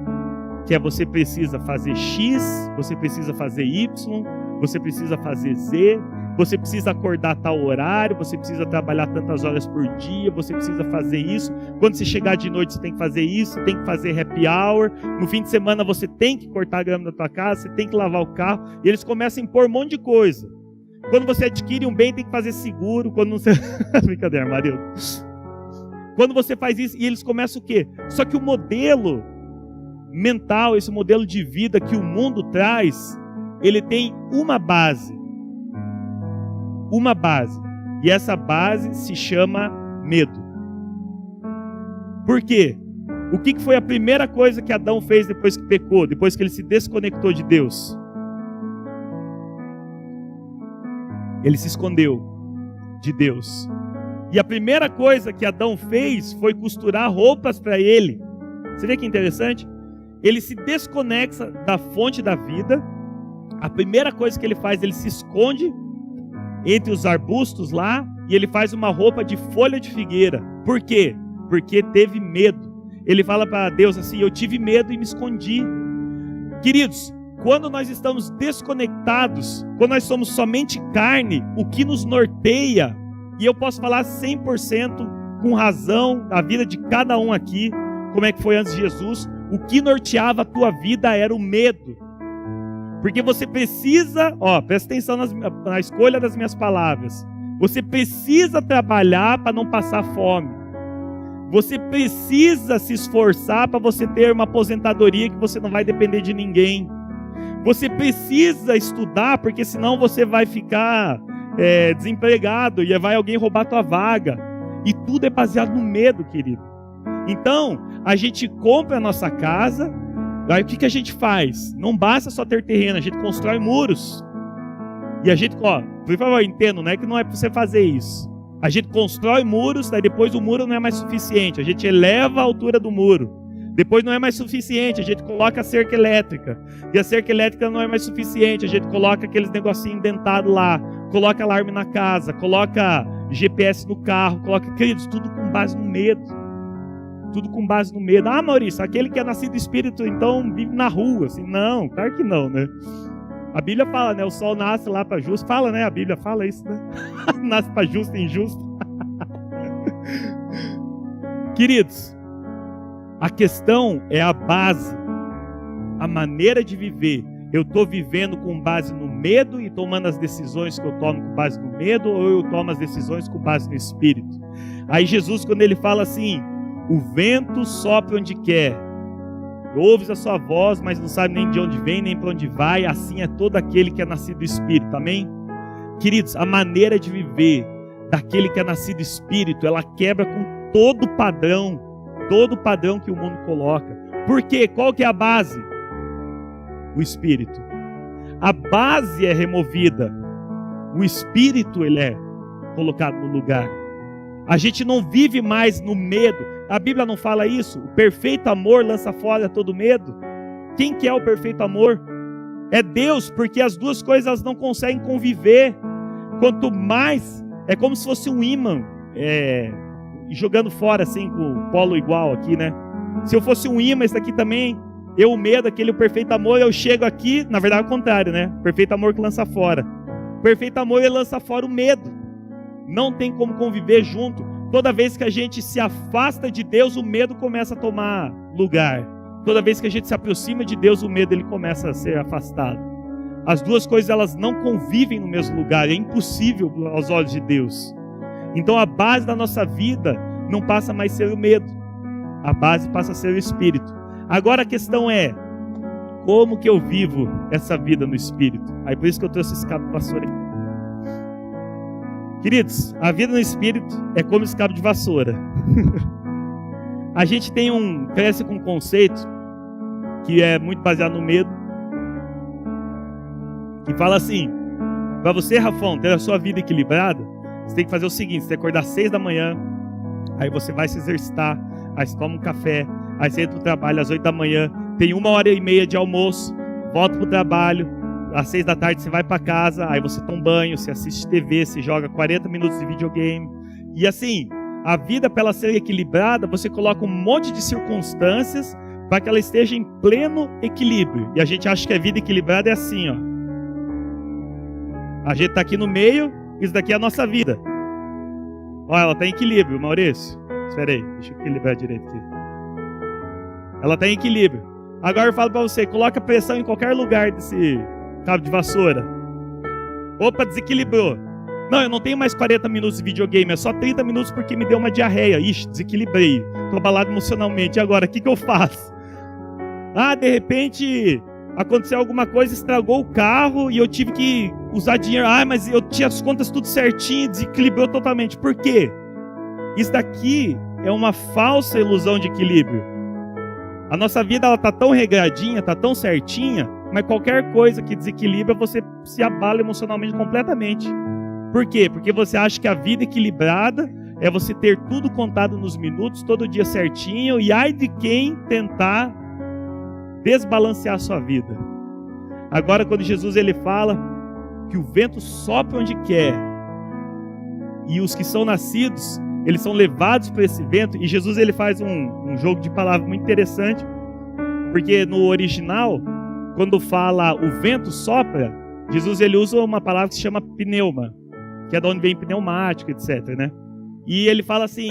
que é você precisa fazer X, você precisa fazer Y, você precisa fazer Z, você precisa acordar a tal horário, você precisa trabalhar tantas horas por dia, você precisa fazer isso. Quando você chegar de noite, você tem que fazer isso, tem que fazer happy hour. No fim de semana, você tem que cortar a grama da tua casa, você tem que lavar o carro. E eles começam a impor um monte de coisa. Quando você adquire um bem, tem que fazer seguro. Quando não você... Brincadeira, marido. Quando você faz isso, e eles começam o quê? Só que o modelo mental, esse modelo de vida que o mundo traz, ele tem uma base. Uma base. E essa base se chama medo. Por quê? O que foi a primeira coisa que Adão fez depois que pecou? Depois que ele se desconectou de Deus? Ele se escondeu de Deus. E a primeira coisa que Adão fez foi costurar roupas para ele. Você vê que interessante? Ele se desconecta da fonte da vida. A primeira coisa que ele faz, ele se esconde entre os arbustos lá e ele faz uma roupa de folha de figueira. Por quê? Porque teve medo. Ele fala para Deus assim: eu tive medo e me escondi. Queridos, quando nós estamos desconectados, quando nós somos somente carne, o que nos norteia, e eu posso falar 100% com razão, a vida de cada um aqui, como é que foi antes de Jesus, o que norteava a tua vida era o medo. Porque você precisa, presta atenção na escolha das minhas palavras, você precisa trabalhar para não passar fome. Você precisa se esforçar para você ter uma aposentadoria que você não vai depender de ninguém. Você precisa estudar, porque senão você vai ficar desempregado e vai alguém roubar tua vaga. E tudo é baseado no medo, querido. Então, a gente compra a nossa casa, aí o que a gente faz? Não basta só ter terreno, a gente constrói muros. E a gente, por favor, entendo, não é que não é para você fazer isso. A gente constrói muros, daí depois o muro não é mais suficiente. A gente eleva a altura do muro. Depois não é mais suficiente, a gente coloca a cerca elétrica. E a cerca elétrica não é mais suficiente, a gente coloca aqueles negocinhos dentados lá. Coloca alarme na casa, coloca GPS no carro, queridos, tudo com base no medo. Tudo com base no medo. Ah, Maurício, aquele que é nascido espírito, então vive na rua. Assim, não, claro que não, né? A Bíblia fala, né? O sol nasce lá para justo. Fala, né? A Bíblia fala isso, né? Nasce para justo e injusto. Queridos, a questão é a base, a maneira de viver. Eu estou vivendo com base no medo e tomando as decisões que eu tomo com base no medo, ou eu tomo as decisões com base no Espírito? Aí Jesus, quando ele fala assim: o vento sopra onde quer, ouves a sua voz, mas não sabe nem de onde vem, nem para onde vai, assim é todo aquele que é nascido do Espírito, amém? Queridos, a maneira de viver daquele que é nascido do Espírito, ela quebra com todo padrão que o mundo coloca. Por quê? Qual que é a base? O Espírito. A base é removida, o Espírito ele é colocado no lugar. A gente não vive mais no medo. A Bíblia não fala isso? O perfeito amor lança fora todo medo. Quem que é o perfeito amor? É Deus, porque as duas coisas elas não conseguem conviver. Quanto mais, é como se fosse um ímã, jogando fora assim, com o polo igual aqui, né? Se eu fosse um ímã, esse daqui também, o medo, o perfeito amor, eu chego aqui, na verdade é o contrário, né? Perfeito amor que lança fora. Perfeito amor, ele lança fora o medo. Não tem como conviver junto. Toda vez que a gente se afasta de Deus, o medo começa a tomar lugar. Toda vez que a gente se aproxima de Deus, o medo ele começa a ser afastado. As duas coisas elas não convivem no mesmo lugar. É impossível aos olhos de Deus. Então a base da nossa vida não passa mais a ser o medo. A base passa a ser o Espírito. Agora a questão é: como que eu vivo essa vida no Espírito? Aí por isso que eu trouxe esse cabo de vassoura aqui. Queridos, a vida no Espírito é como esse cabo de vassoura. A gente cresce com um conceito que é muito baseado no medo, que fala assim: para você, Rafão, ter a sua vida equilibrada, você tem que fazer o seguinte: você tem que acordar às 6 da manhã, aí você vai se exercitar, aí você toma um café, aí você entra no trabalho às 8 da manhã, tem 1h30 de almoço, volta pro trabalho, às 6 da tarde você vai para casa, aí você toma um banho, você assiste TV, você joga 40 minutos de videogame. E assim, a vida, para ela ser equilibrada, você coloca um monte de circunstâncias para que ela esteja em pleno equilíbrio. E a gente acha que a vida equilibrada é assim, ó. A gente está aqui no meio, isso daqui é a nossa vida. Ó, ela está em equilíbrio, Maurício. Espera aí, deixa eu equilibrar direito aqui. Ela está em equilíbrio. Agora eu falo para você, coloca pressão em qualquer lugar desse cabo de vassoura. Opa, desequilibrou. Não, eu não tenho mais 40 minutos de videogame, é só 30 minutos porque me deu uma diarreia. Ixi, desequilibrei. Estou abalado emocionalmente. E agora, o que eu faço? Ah, de repente aconteceu alguma coisa, estragou o carro e eu tive que usar dinheiro. Ah, mas eu tinha as contas tudo certinho, desequilibrou totalmente. Por quê? Isso daqui é uma falsa ilusão de equilíbrio. A nossa vida ela tá tão regradinha, tá tão certinha, mas qualquer coisa que desequilibra, você se abala emocionalmente completamente. Por quê? Porque você acha que a vida equilibrada é você ter tudo contado nos minutos, todo dia certinho, e ai de quem tentar desbalancear a sua vida. Agora, quando Jesus ele fala que o vento sopra onde quer, e os que são nascidos, eles são levados para esse vento. E Jesus ele faz um jogo de palavras muito interessante, porque no original, quando fala o vento sopra, Jesus ele usa uma palavra que se chama pneuma, que é de onde vem pneumático, etc, né? E ele fala assim,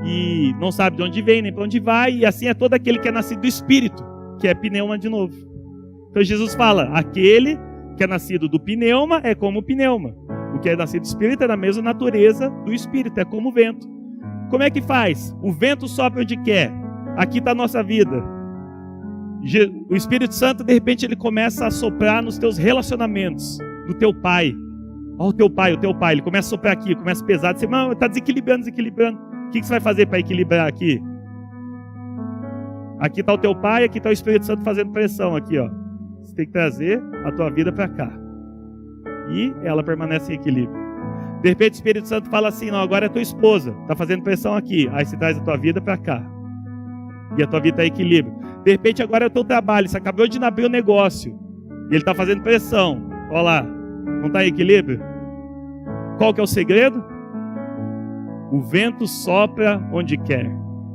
e não sabe de onde vem, nem para onde vai, e assim é todo aquele que é nascido do Espírito, que é pneuma de novo. Então Jesus fala, aquele que é nascido do pneuma é como o pneuma. O que é nascido do Espírito é da mesma natureza do Espírito, é como o vento. Como é que faz? O vento sopra onde quer. Aqui está a nossa vida. O Espírito Santo, de repente, ele começa a soprar nos teus relacionamentos, no teu pai. Olha o teu pai, ele começa a soprar aqui, começa a pesar, você está desequilibrando. O que você vai fazer para equilibrar aqui? Aqui está o teu pai, aqui está o Espírito Santo fazendo pressão aqui, ó. Você tem que trazer a tua vida para cá. E ela permanece em equilíbrio. De repente o Espírito Santo fala assim, não, agora é tua esposa, está fazendo pressão aqui. Aí você traz a tua vida para cá. E a tua vida está em equilíbrio. De repente agora é o teu trabalho, você acabou de abrir o negócio. E ele está fazendo pressão. Olha lá, não está em equilíbrio? Qual que é o segredo? O vento sopra onde quer.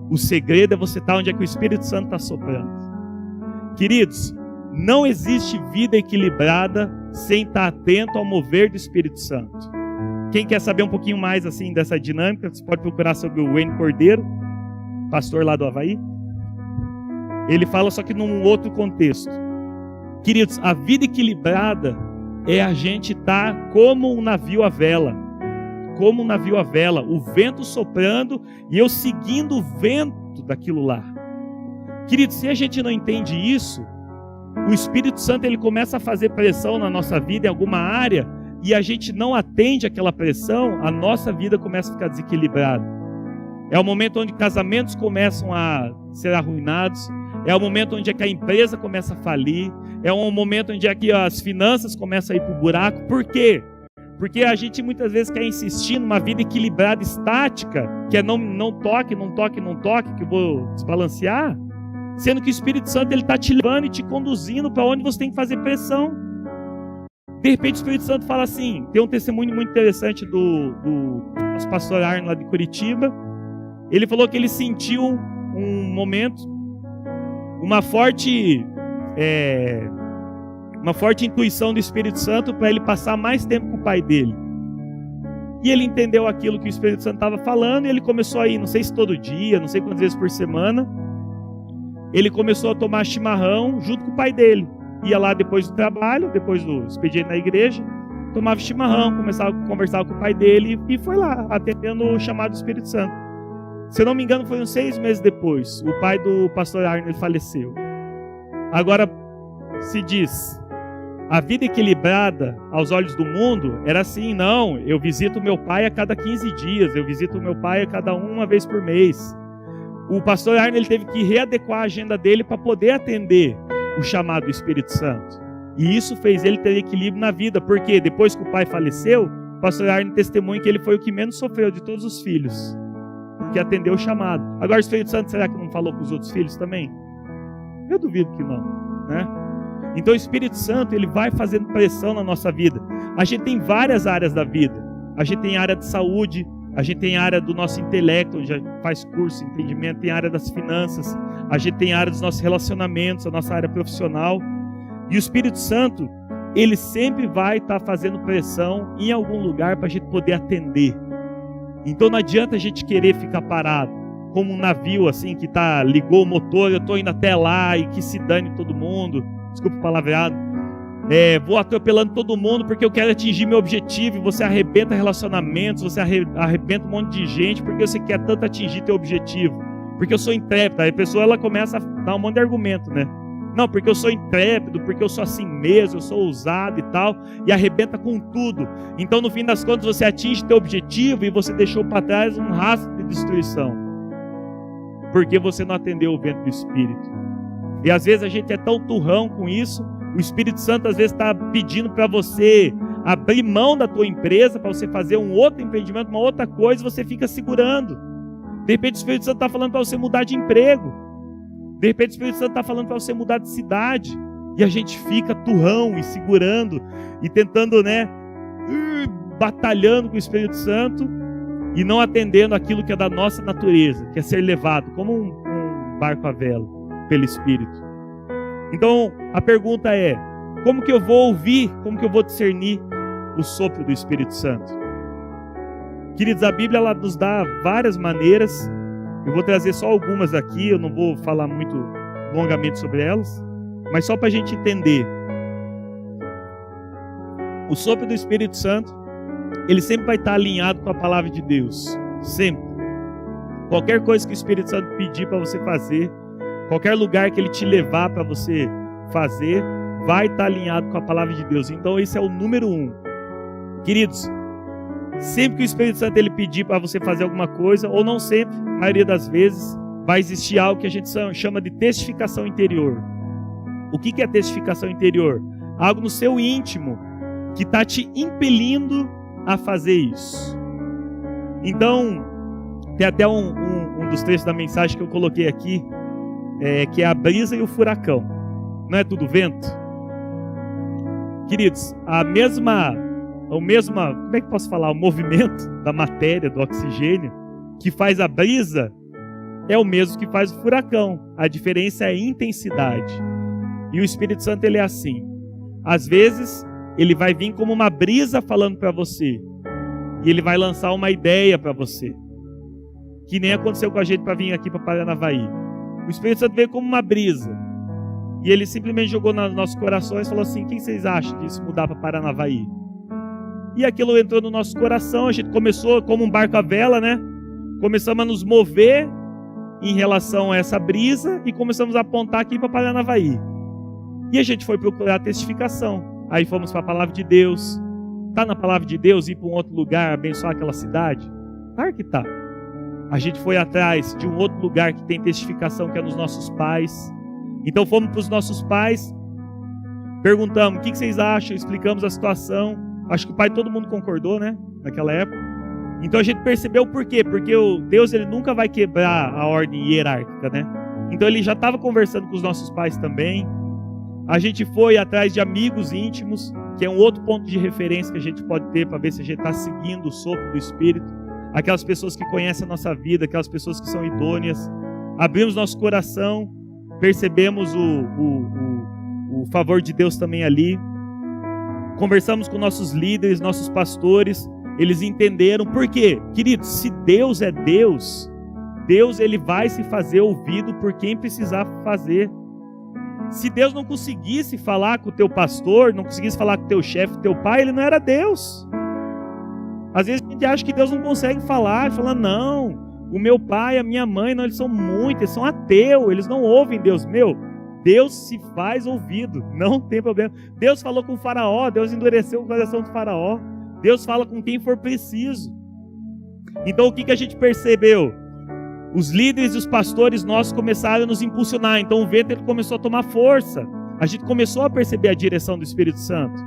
O segredo é você estar onde é que o Espírito Santo está soprando. Queridos, não existe vida equilibrada sem estar atento ao mover do Espírito Santo. Quem quer saber um pouquinho mais assim dessa dinâmica, você pode procurar sobre o Wayne Cordeiro, pastor lá do Havaí. Ele fala só que num outro contexto. Queridos, a vida equilibrada é a gente estar como um navio à vela. Como um navio à vela, o vento soprando e eu seguindo o vento daquilo lá. Queridos, se a gente não entende isso, o Espírito Santo ele começa a fazer pressão na nossa vida em alguma área e a gente não atende aquela pressão, a nossa vida começa a ficar desequilibrada. É o momento onde casamentos começam a ser arruinados, é o momento onde é que a empresa começa a falir, é um momento onde é que as finanças começam a ir para o buraco. Por quê? Porque a gente muitas vezes quer insistir numa vida equilibrada, estática, que é não toque, que eu vou desbalancear, sendo que o Espírito Santo ele está te levando e te conduzindo para onde você tem que fazer pressão. De repente o Espírito Santo fala assim, tem um testemunho muito interessante do nosso pastor Arno lá de Curitiba. Ele falou que ele sentiu um momento, uma forte intuição do Espírito Santo para ele passar mais tempo com o pai dele. E ele entendeu aquilo que o Espírito Santo estava falando e ele começou a ir, não sei se todo dia, não sei quantas vezes por semana, ele começou a tomar chimarrão junto com o pai dele. Ia lá depois do trabalho, depois do expediente na igreja, tomava chimarrão, começava a conversar com o pai dele e foi lá, atendendo o chamado do Espírito Santo. Se eu não me engano, foi uns 6 meses depois, o pai do pastor Arnold faleceu. Agora, se diz, a vida equilibrada aos olhos do mundo era assim, não, eu visito meu pai a cada 15 dias, eu visito meu pai a cada uma vez por mês. O pastor Arnold ele teve que readequar a agenda dele para poder atender o chamado do Espírito Santo. E isso fez ele ter equilíbrio na vida, porque depois que o pai faleceu, o pastor Arnold testemunha que ele foi o que menos sofreu de todos os filhos, porque atendeu o chamado. Agora o Espírito Santo, será que não falou com os outros filhos também? Eu duvido que não, né? Então o Espírito Santo ele vai fazendo pressão na nossa vida. A gente tem várias áreas da vida. A gente tem área de saúde, a gente tem área do nosso intelecto, onde já faz curso, entendimento, tem área das finanças, a gente tem área dos nossos relacionamentos, a nossa área profissional. E o Espírito Santo, ele sempre vai estar fazendo pressão em algum lugar para a gente poder atender. Então não adianta a gente querer ficar parado, como um navio assim que ligou o motor, eu estou indo até lá e que se dane todo mundo. Desculpa o palavreado. Vou atropelando todo mundo porque eu quero atingir meu objetivo. E você arrebenta relacionamentos, você arrebenta um monte de gente porque você quer tanto atingir teu objetivo. Porque eu sou intrépido. Aí a pessoa ela começa a dar um monte de argumento, né? Não, porque eu sou intrépido, porque eu sou assim mesmo, eu sou ousado e tal. E arrebenta com tudo. Então no fim das contas você atinge teu objetivo e você deixou para trás um rastro de destruição. Porque você não atendeu o vento do Espírito. E às vezes a gente é tão turrão com isso. O Espírito Santo às vezes está pedindo para você abrir mão da tua empresa, para você fazer um outro empreendimento, uma outra coisa, você fica segurando. De repente o Espírito Santo está falando para você mudar de emprego. De repente o Espírito Santo está falando para você mudar de cidade. E a gente fica turrão e segurando e tentando, batalhando com o Espírito Santo. e não atendendo aquilo que é da nossa natureza, que é ser levado como um barco à vela pelo Espírito. Então a pergunta é: como que eu vou ouvir, como que eu vou discernir o sopro do Espírito Santo? Queridos, a Bíblia ela nos dá várias maneiras. Eu vou trazer só algumas aqui, eu não vou falar muito longamente sobre elas, mas só para a gente entender. O sopro do Espírito Santo, ele sempre vai estar alinhado com a palavra de Deus. Sempre. Qualquer coisa que o Espírito Santo pedir para você fazer, qualquer lugar que ele te levar para você fazer, vai estar alinhado com a palavra de Deus. Então esse é o número 1. Queridos, sempre que o Espírito Santo ele pedir para você fazer alguma coisa, ou não sempre, a maioria das vezes, vai existir algo que a gente chama de testificação interior. O que é testificação interior? Algo no seu íntimo que está te impelindo a fazer isso. Então, tem até um dos trechos da mensagem que eu coloquei aqui, que é a brisa e o furacão. Não é tudo vento? Queridos, como é que posso falar? O movimento da matéria, do oxigênio, que faz a brisa, é o mesmo que faz o furacão. A diferença é a intensidade. E o Espírito Santo, ele é assim. Às vezes, ele vai vir como uma brisa falando para você. E ele vai lançar uma ideia para você. Que nem aconteceu com a gente para vir aqui para Paranavaí. O Espírito Santo veio como uma brisa. E ele simplesmente jogou nos nossos corações e falou assim: o que vocês acham disso mudar para Paranavaí? E aquilo entrou no nosso coração, a gente começou como um barco à vela, né? Começamos a nos mover em relação a essa brisa e começamos a apontar aqui para Paranavaí. E a gente foi procurar a testificação. Aí fomos para a palavra de Deus. Está na palavra de Deus ir para um outro lugar, abençoar aquela cidade? Claro que está. A gente foi atrás de um outro lugar que tem testificação, que é nos nossos pais. Então fomos para os nossos pais, perguntamos: o que vocês acham? Explicamos a situação. Acho que o pai, todo mundo concordou, né? Naquela época. Então a gente percebeu por quê? Porque Deus ele nunca vai quebrar a ordem hierárquica, né? Então ele já estava conversando com os nossos pais também. A gente foi atrás de amigos íntimos, que é um outro ponto de referência que a gente pode ter para ver se a gente está seguindo o sopro do Espírito. Aquelas pessoas que conhecem a nossa vida, aquelas pessoas que são idôneas. Abrimos nosso coração, percebemos o favor de Deus também ali. Conversamos com nossos líderes, nossos pastores, eles entenderam. Por quê? Queridos, se Deus é Deus, Deus ele vai se fazer ouvido por quem precisar fazer. Se Deus não conseguisse falar com o teu pastor, não conseguisse falar com o teu chefe, teu pai, ele não era Deus. Às vezes a gente acha que Deus não consegue falar, fala: não, o meu pai, a minha mãe, não, eles são muitos, eles são ateus, eles não ouvem Deus. Deus se faz ouvido, não tem problema. Deus falou com o faraó, Deus endureceu o coração do faraó. Deus fala com quem for preciso. Então o que a gente percebeu? Os líderes e os pastores nossos começaram a nos impulsionar. Então o vento ele começou a tomar força. A gente começou a perceber a direção do Espírito Santo.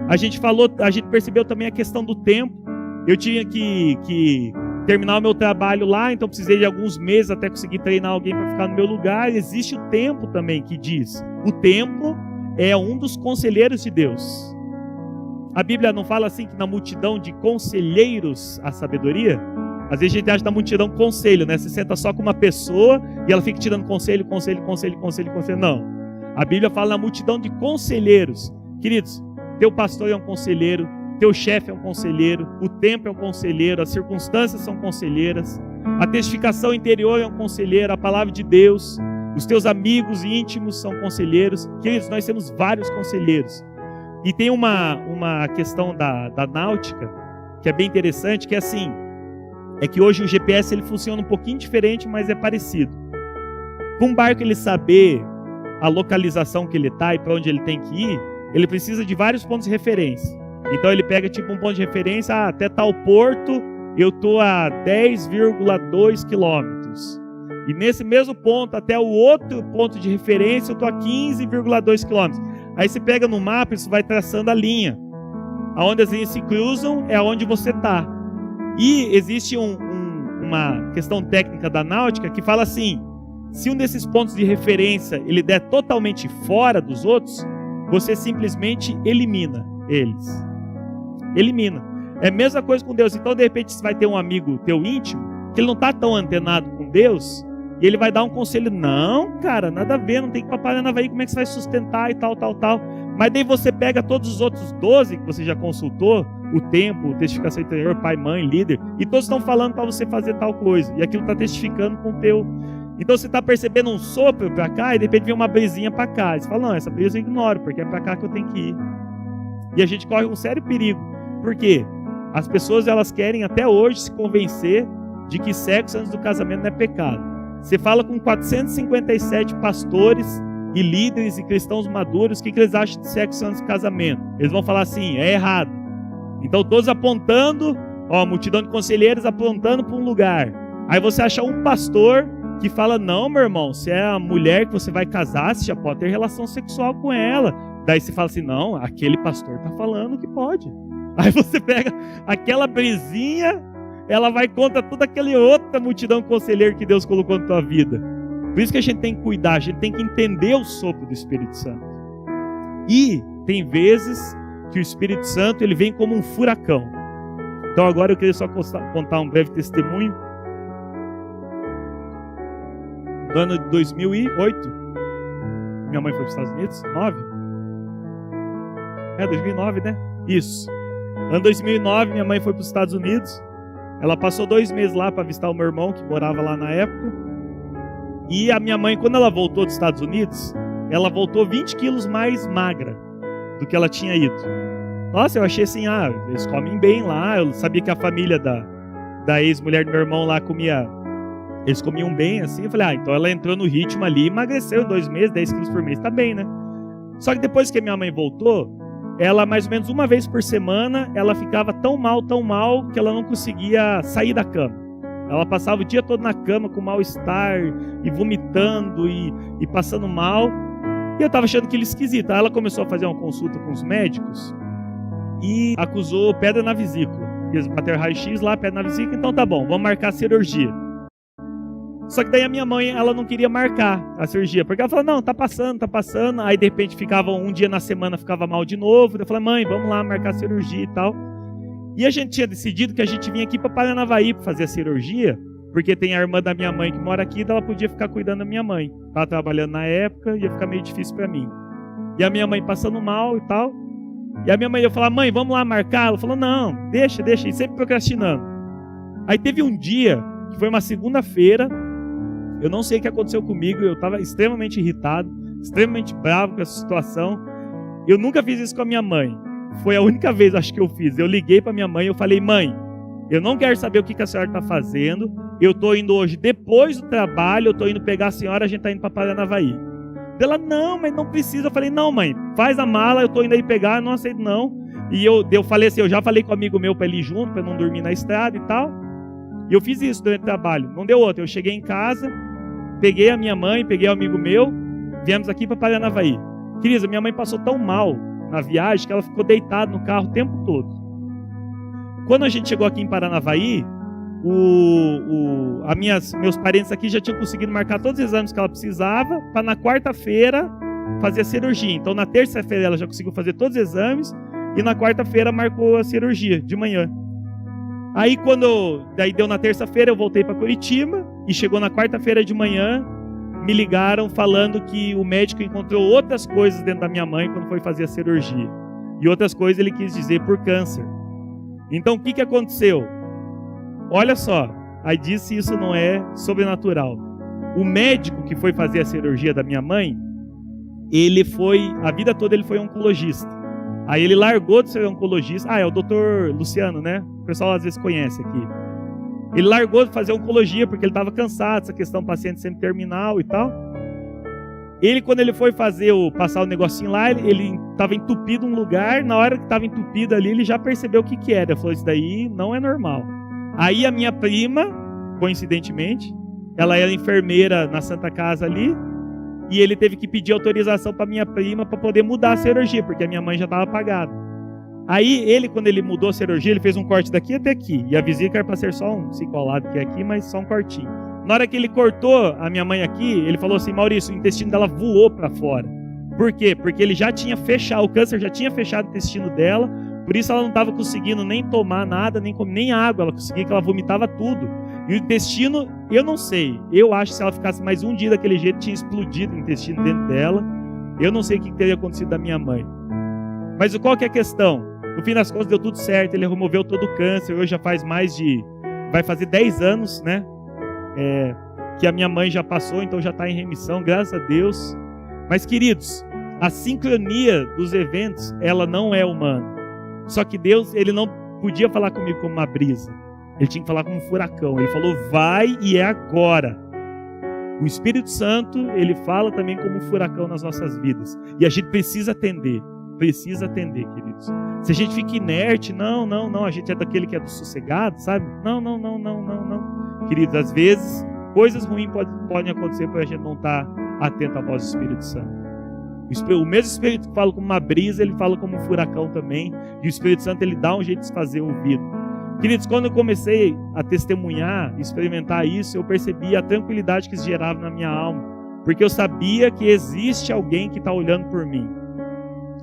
A gente percebeu também a questão do tempo. Eu tinha que terminar o meu trabalho lá, então precisei de alguns meses até conseguir treinar alguém para ficar no meu lugar. Existe o tempo também que diz. O tempo é um dos conselheiros de Deus. A Bíblia não fala assim que na multidão de conselheiros há sabedoria? Às vezes a gente acha na multidão conselho, né? Você senta só com uma pessoa e ela fica te dando conselho. Não. A Bíblia fala na multidão de conselheiros. Queridos, teu pastor é um conselheiro, teu chefe é um conselheiro, o tempo é um conselheiro, as circunstâncias são conselheiras, a testificação interior é um conselheiro, a palavra de Deus, os teus amigos íntimos são conselheiros. Queridos, nós temos vários conselheiros. E tem uma questão da náutica que é bem interessante, que é assim, é que hoje o GPS ele funciona um pouquinho diferente, mas é parecido. Para um barco ele saber a localização que ele está e para onde ele tem que ir, ele precisa de vários pontos de referência. Então ele pega tipo um ponto de referência, até tal porto eu estou a 10,2 quilômetros. E nesse mesmo ponto, até o outro ponto de referência, eu estou a 15,2 quilômetros. Aí você pega no mapa, isso vai traçando a linha. Aonde as linhas se cruzam é aonde você está. E existe uma questão técnica da náutica que fala assim: se um desses pontos de referência ele der totalmente fora dos outros, você simplesmente elimina eles. Elimina. É a mesma coisa com Deus. Então, de repente, você vai ter um amigo teu íntimo, que ele não está tão antenado com Deus, e ele vai dar um conselho, não, cara, nada a ver, não tem que ir para Paranavaí, como é que você vai sustentar e tal. Mas daí você pega todos os outros 12 que você já consultou, o tempo, testificação interior, pai, mãe, líder, e todos estão falando para você fazer tal coisa, e aquilo está testificando com o teu. Então você está percebendo um sopro para cá, e de repente vem uma brisinha para cá, e você fala, não, essa brisa eu ignoro, porque é para cá que eu tenho que ir. E a gente corre um sério perigo, porque as pessoas elas querem até hoje se convencer de que sexo antes do casamento não é pecado. Você fala com 457 pastores e líderes e cristãos maduros, o que eles acham de sexo antes do casamento? Eles vão falar assim, é errado. Então todos apontando, multidão de conselheiros apontando para um lugar. Aí você acha um pastor que fala, não, meu irmão, se é a mulher que você vai casar, você já pode ter relação sexual com ela. Daí você fala assim, não, aquele pastor está falando que pode. Aí você pega aquela brisinha, ela vai contra toda aquela outra multidão de conselheiro que Deus colocou na tua vida. Por isso que a gente tem que cuidar, a gente tem que entender o sopro do Espírito Santo. E tem vezes que o Espírito Santo ele vem como um furacão. Então agora eu queria só contar um breve testemunho. No ano de 2008, minha mãe foi para os Estados Unidos, 2009, né? Isso. Ano 2009, minha mãe foi para os Estados Unidos. Ela passou 2 meses lá para visitar o meu irmão, que morava lá na época. E a minha mãe, quando ela voltou dos Estados Unidos, ela voltou 20 quilos mais magra do que ela tinha ido. Nossa, eu achei assim, eles comem bem lá. Eu sabia que a família da ex-mulher do meu irmão lá eles comiam bem, assim. Eu falei, então ela entrou no ritmo ali e emagreceu em 2 meses, 10 quilos por mês, tá bem, né? Só que depois que a minha mãe voltou, ela mais ou menos uma vez por semana, ela ficava tão mal, que ela não conseguia sair da cama. Ela passava o dia todo na cama com mal-estar, e vomitando, e passando mal. E eu estava achando aquilo esquisito. Aí ela começou a fazer uma consulta com os médicos, e acusou pedra na vesícula. Eles bateram raio-x lá, pedra na vesícula, então tá bom, vamos marcar a cirurgia. Só que daí a minha mãe, ela não queria marcar a cirurgia, porque ela falou, não, tá passando. Aí de repente ficava um dia na semana, ficava mal de novo. Eu falei, mãe, vamos lá marcar a cirurgia e tal. E a gente tinha decidido que a gente vinha aqui para Paranavaí para fazer a cirurgia, porque tem a irmã da minha mãe que mora aqui, então ela podia ficar cuidando da minha mãe. Estava trabalhando na época, ia ficar meio difícil para mim. E a minha mãe passando mal e tal. E a minha mãe ia falar, mãe, vamos lá marcar? Ela falou, não, deixa, e sempre procrastinando. Aí teve um dia, que foi uma segunda-feira, eu não sei o que aconteceu comigo, eu estava extremamente irritado, extremamente bravo com essa situação. Eu nunca fiz isso com a minha mãe. Foi a única vez, acho que eu fiz. Eu liguei para minha mãe e eu falei, mãe, eu não quero saber o que a senhora está fazendo. Eu estou indo hoje, depois do trabalho, eu estou indo pegar a senhora, a gente está indo para Paranavaí. Ela, não, mas não precisa. Eu falei, não, mãe, faz a mala, eu estou indo aí pegar, não aceito não. E eu falei assim, eu já falei com um amigo meu para ele ir junto, para não dormir na estrada e tal. E eu fiz isso durante o trabalho, não deu outra. Eu cheguei em casa, peguei a minha mãe, peguei um amigo meu, viemos aqui para Paranavaí. Querida, minha mãe passou tão mal na viagem que ela ficou deitada no carro o tempo todo. Quando a gente chegou aqui em Paranavaí, meus parentes aqui já tinham conseguido marcar todos os exames que ela precisava para na quarta-feira fazer a cirurgia. Então na terça-feira ela já conseguiu fazer todos os exames e na quarta-feira marcou a cirurgia de manhã. Aí daí deu na terça-feira, eu voltei para Curitiba e chegou na quarta-feira de manhã, me ligaram falando que o médico encontrou outras coisas dentro da minha mãe quando foi fazer a cirurgia. E outras coisas ele quis dizer por câncer. Então o que aconteceu? Olha só, aí disse isso não é sobrenatural. O médico que foi fazer a cirurgia da minha mãe, a vida toda ele foi oncologista. Aí ele largou de ser oncologista. É o doutor Luciano, né? O pessoal às vezes conhece aqui. Ele largou de fazer oncologia porque ele estava cansado, essa questão paciente sempre terminal e tal. Quando ele foi passar o negocinho lá, ele estava entupido um lugar. Na hora que estava entupido ali, ele já percebeu o que era. Ele falou, isso daí não é normal. Aí a minha prima, coincidentemente, ela era enfermeira na Santa Casa ali, e ele teve que pedir autorização para minha prima para poder mudar a cirurgia, porque a minha mãe já estava apagada. Aí quando ele mudou a cirurgia, ele fez um corte daqui até aqui, e a vesícula era para ser só um cicolado que é aqui, mas só um cortinho. Na hora que ele cortou a minha mãe aqui, ele falou assim, Maurício, o intestino dela voou para fora. Por quê? Porque ele já tinha fechado, o câncer já tinha fechado o intestino dela, Por isso ela não estava conseguindo nem tomar nada, nem comer, nem água. Ela conseguia que ela vomitava tudo. E o intestino, eu não sei. Eu acho que se ela ficasse mais um dia daquele jeito, tinha explodido o intestino dentro dela. Eu não sei o que teria acontecido da minha mãe. Mas qual que é a questão? No fim das contas deu tudo certo. Ele removeu todo o câncer. Hoje já faz vai fazer 10 anos, né? Que a minha mãe já passou, então já está em remissão, graças a Deus. Mas, queridos, a sincronia dos eventos, ela não é humana. Só que Deus, ele não podia falar comigo como uma brisa. Ele tinha que falar como um furacão. Ele falou, vai e é agora. O Espírito Santo, ele fala também como um furacão nas nossas vidas. E a gente precisa atender. Precisa atender, queridos. Se a gente fica inerte, não, a gente é daquele que é do sossegado, sabe? Não. Queridos, às vezes, coisas ruins podem acontecer porque a gente não estar atento à voz do Espírito Santo. O mesmo Espírito que fala como uma brisa, ele fala como um furacão também. E o Espírito Santo, ele dá um jeito de se fazer ouvido. Queridos, quando eu comecei a testemunhar, experimentar isso, eu percebi a tranquilidade que isso gerava na minha alma. Porque eu sabia que existe alguém que está olhando por mim.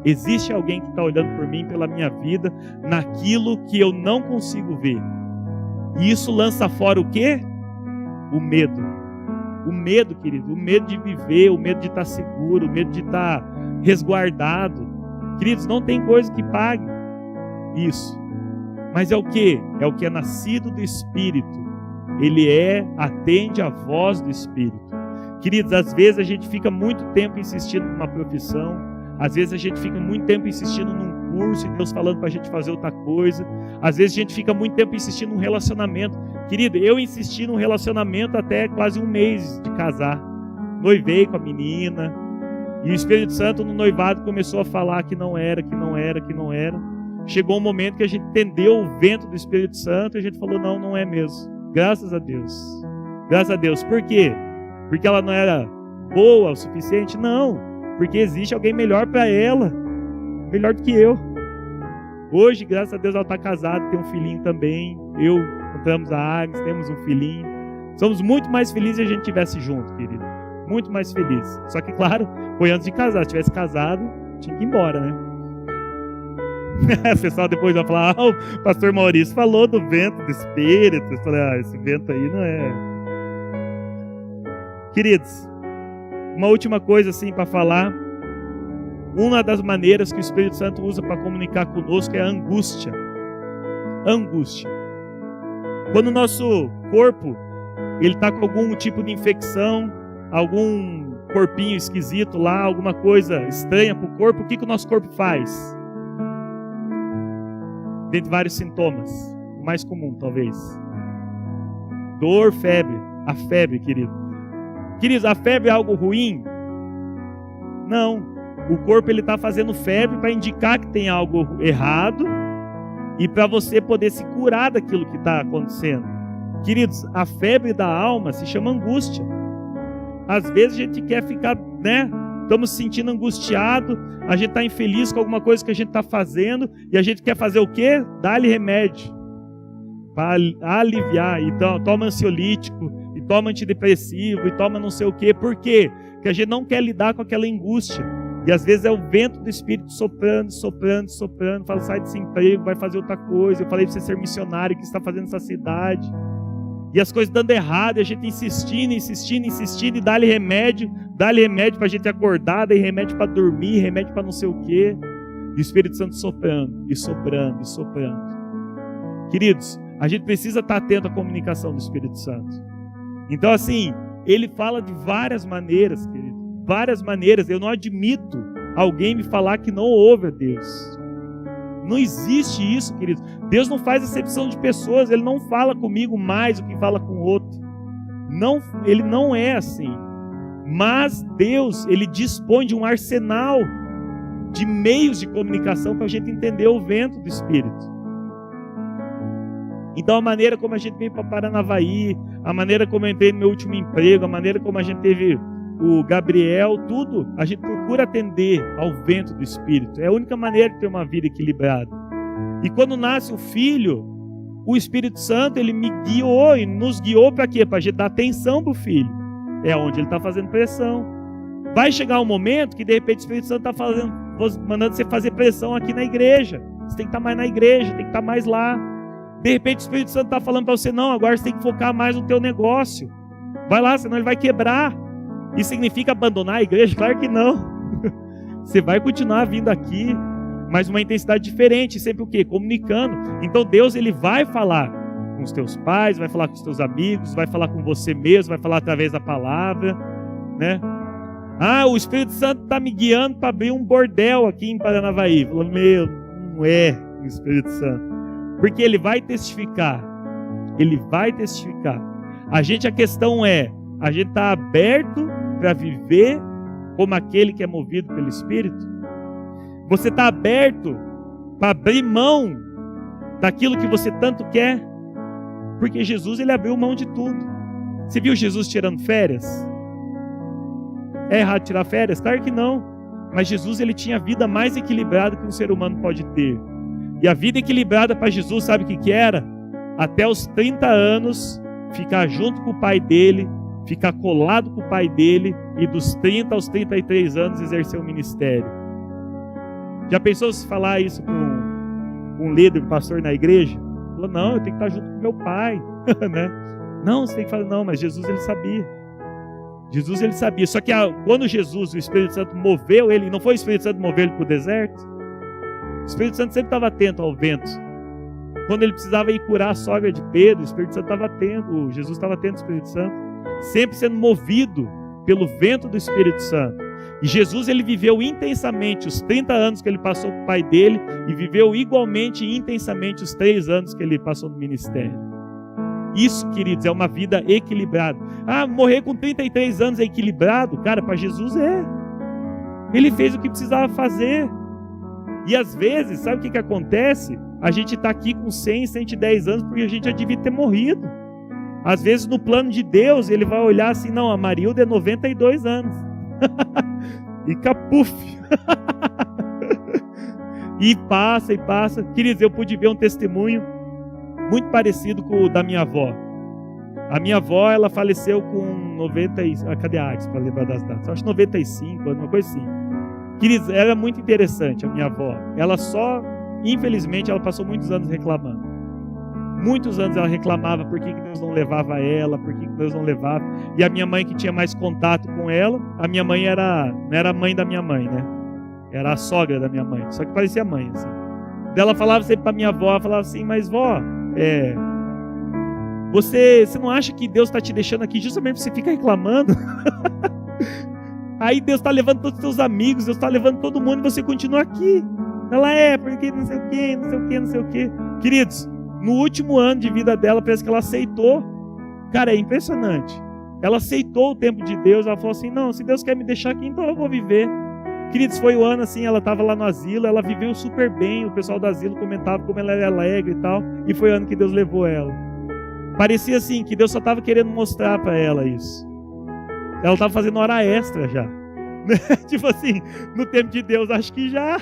Existe alguém que está olhando por mim, pela minha vida, naquilo que eu não consigo ver. E isso lança fora o quê? O medo. O medo, querido, o medo de viver, o medo de estar seguro, o medo de estar resguardado. Queridos, não tem coisa que pague isso. Mas é o quê? É o que é nascido do Espírito. Ele atende à voz do Espírito. Queridos, às vezes a gente fica muito tempo insistindo numa profissão, às vezes a gente fica muito tempo insistindo num curso e Deus falando para a gente fazer outra coisa. Às vezes a gente fica muito tempo insistindo num relacionamento. Querido, eu insisti num relacionamento até quase um mês de casar. Noivei com a menina. E o Espírito Santo no noivado começou a falar que não era. Chegou um momento que a gente entendeu o vento do Espírito Santo e a gente falou, não é mesmo. Graças a Deus. Graças a Deus. Por quê? Porque ela não era boa o suficiente? Não. Porque existe alguém melhor para ela. Melhor do que eu. Hoje, graças a Deus, ela está casada, tem um filhinho também. Eu, encontramos a Agnes, temos um filhinho. Somos muito mais felizes se a gente estivesse junto, querido. Muito mais felizes. Só que, claro, foi antes de casar. Se tivesse casado, tinha que ir embora, né? O pessoal depois vai falar, o pastor Maurício falou do vento do Espírito. Eu falei, esse vento aí não é. Queridos, uma última coisa assim para falar. Uma das maneiras que o Espírito Santo usa para comunicar conosco é a angústia. Angústia. Quando o nosso corpo ele está com algum tipo de infecção, algum corpinho esquisito lá, alguma coisa estranha para o corpo, o que o nosso corpo faz? Dentre vários sintomas, o mais comum talvez. Dor, febre. A febre, querido. Queridos, a febre é algo ruim? Não. O corpo ele está fazendo febre para indicar que tem algo errado e para você poder se curar daquilo que está acontecendo. Queridos, a febre da alma se chama angústia. Às vezes a gente quer ficar, estamos se sentindo angustiado, a gente está infeliz com alguma coisa que a gente está fazendo e a gente quer fazer o quê? Dá-lhe remédio para aliviar. Então, toma ansiolítico, e toma antidepressivo, e toma não sei o quê. Por quê? Porque a gente não quer lidar com aquela angústia. E às vezes é o vento do Espírito soprando. Fala, sai desse emprego, vai fazer outra coisa. Eu falei para você ser missionário, o que você está fazendo nessa cidade? E as coisas dando errado, e a gente insistindo, e dá-lhe remédio para a gente acordar, daí remédio para dormir, remédio para não sei o quê. E o Espírito Santo soprando. Queridos, a gente precisa estar atento à comunicação do Espírito Santo. Então assim, ele fala de várias maneiras, querido. Várias maneiras. Eu não admito alguém me falar que não ouve a Deus. Não existe isso, querido. Deus não faz acepção de pessoas. Ele não fala comigo mais do que fala com o outro. Não, ele não é assim. Mas Deus, ele dispõe de um arsenal de meios de comunicação para a gente entender o vento do Espírito. Então a maneira como a gente veio para Paranavaí, a maneira como eu entrei no meu último emprego, a maneira como a gente teve o Gabriel, tudo, a gente procura atender ao vento do Espírito. É a única maneira de ter uma vida equilibrada. E quando nasce o filho, o Espírito Santo, ele me guiou e nos guiou para quê? Para a gente dar atenção para o filho. É onde ele está fazendo pressão. Vai chegar um momento que de repente o Espírito Santo está mandando você fazer pressão aqui na igreja. Você tem que estar mais na igreja, tem que estar mais lá. De repente o Espírito Santo está falando para você, não, agora você tem que focar mais no teu negócio. Vai lá, senão ele vai quebrar. Isso significa abandonar a igreja? Claro que não. Você vai continuar vindo aqui, mas uma intensidade diferente, sempre o quê? Comunicando. Então Deus, ele vai falar com os teus pais, vai falar com os teus amigos, vai falar com você mesmo, vai falar através da palavra, né? Ah, o Espírito Santo está me guiando para abrir um bordel aqui em Paranavaí. Falou, meu, não é o Espírito Santo. Porque ele vai testificar. Ele vai testificar. A questão é, a gente está aberto para viver como aquele que é movido pelo Espírito? Você está aberto para abrir mão daquilo que você tanto quer? Porque Jesus, ele abriu mão de tudo. Você viu Jesus tirando férias? É errado tirar férias? Claro que não. Mas Jesus, ele tinha a vida mais equilibrada que um ser humano pode ter. E a vida equilibrada para Jesus, sabe o que era? Até os 30 anos, ficar junto com o pai dele, ficar colado com o pai dele, e dos 30 aos 33 anos exercer o ministério. Já pensou se falar isso com um líder, um pastor na igreja? Falou, não, eu tenho que estar junto com meu pai. Né? Não, você tem que falar, não, mas Jesus, ele sabia. Jesus, ele sabia. Só que quando Jesus, o Espírito Santo, moveu ele, não foi o Espírito Santo mover ele para o deserto? O Espírito Santo sempre estava atento ao vento. Quando ele precisava ir curar a sogra de Pedro, o Espírito Santo estava atento, Jesus estava atento ao Espírito Santo. Sempre sendo movido pelo vento do Espírito Santo. E Jesus, ele viveu intensamente os 30 anos que ele passou com o pai dele, e viveu igualmente e intensamente os 3 anos que ele passou no ministério. Isso, queridos, é uma vida equilibrada. Ah, morrer com 33 anos é equilibrado? Cara, para Jesus é. Ele fez o que precisava fazer. E às vezes, sabe o que acontece? A gente está aqui com 100, 110 anos porque a gente já devia ter morrido. Às vezes no plano de Deus, ele vai olhar assim, não, a Marilda é 92 anos. E capuf. E passa, e passa. Queridos, eu pude ver um testemunho muito parecido com o da minha avó. A minha avó, ela faleceu com 90... Cadê a Alex para lembrar das datas? Eu acho 95, uma coisa assim. Queridos, era muito interessante a minha avó. Ela só, infelizmente, ela passou muitos anos reclamando. Muitos anos ela reclamava por que Deus não levava ela, por que Deus não levava. E a minha mãe, que tinha mais contato com ela, a minha mãe não era a mãe da minha mãe, né? Era a sogra da minha mãe, só que parecia mãe, assim. Ela falava sempre para minha avó, ela falava assim, mas vó, você não acha que Deus está te deixando aqui justamente para você ficar reclamando? Aí Deus está levando todos os seus amigos, Deus está levando todo mundo e você continua aqui. Ela porque não sei o que, não sei o que, não sei o que. Queridos, no último ano de vida dela, parece que ela aceitou. Cara, é impressionante. Ela aceitou o tempo de Deus, ela falou assim, não, se Deus quer me deixar aqui, então eu vou viver. Queridos, foi o ano assim, ela estava lá no asilo, ela viveu super bem, o pessoal do asilo comentava como ela era alegre e tal, e foi o ano que Deus levou ela. Parecia assim, que Deus só estava querendo mostrar para ela isso. Ela estava fazendo hora extra já. Tipo assim, no tempo de Deus, acho que já.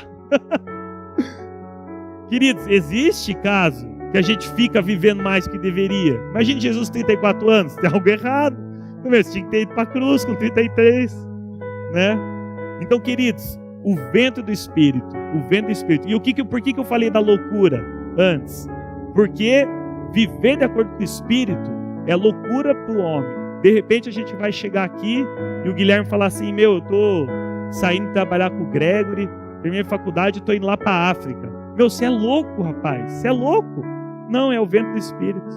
Queridos, existe caso que a gente fica vivendo mais do que deveria. Imagine Jesus 34 anos, tem algo errado. Você tinha que ter ido para a cruz com 33, né? Então, queridos, o vento do Espírito, o vento do Espírito. E por que eu falei da loucura antes? Porque viver de acordo com o Espírito é loucura para o homem. De repente a gente vai chegar aqui e o Guilherme falar assim, eu estou saindo trabalhar com o Gregory, terminei a faculdade e estou indo lá para a África. Você é louco, rapaz, você é louco. Não, é o vento do Espírito.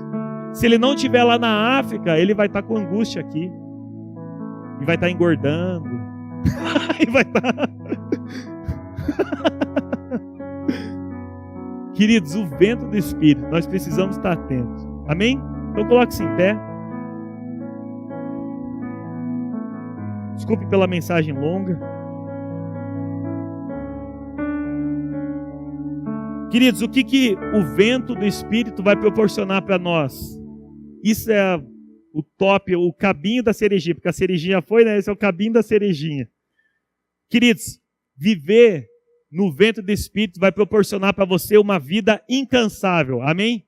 Se ele não estiver lá na África, ele vai estar com angústia aqui. E vai estar engordando. E vai estar... Queridos, o vento do Espírito, nós precisamos estar atentos. Amém? Então coloque-se em pé. Desculpe pela mensagem longa. Queridos, o que o vento do Espírito vai proporcionar para nós? Isso é o top, o cabinho da cerejinha, porque a cerejinha foi, né? Esse é o cabinho da cerejinha. Queridos, viver no vento do Espírito vai proporcionar para você uma vida incansável. Amém?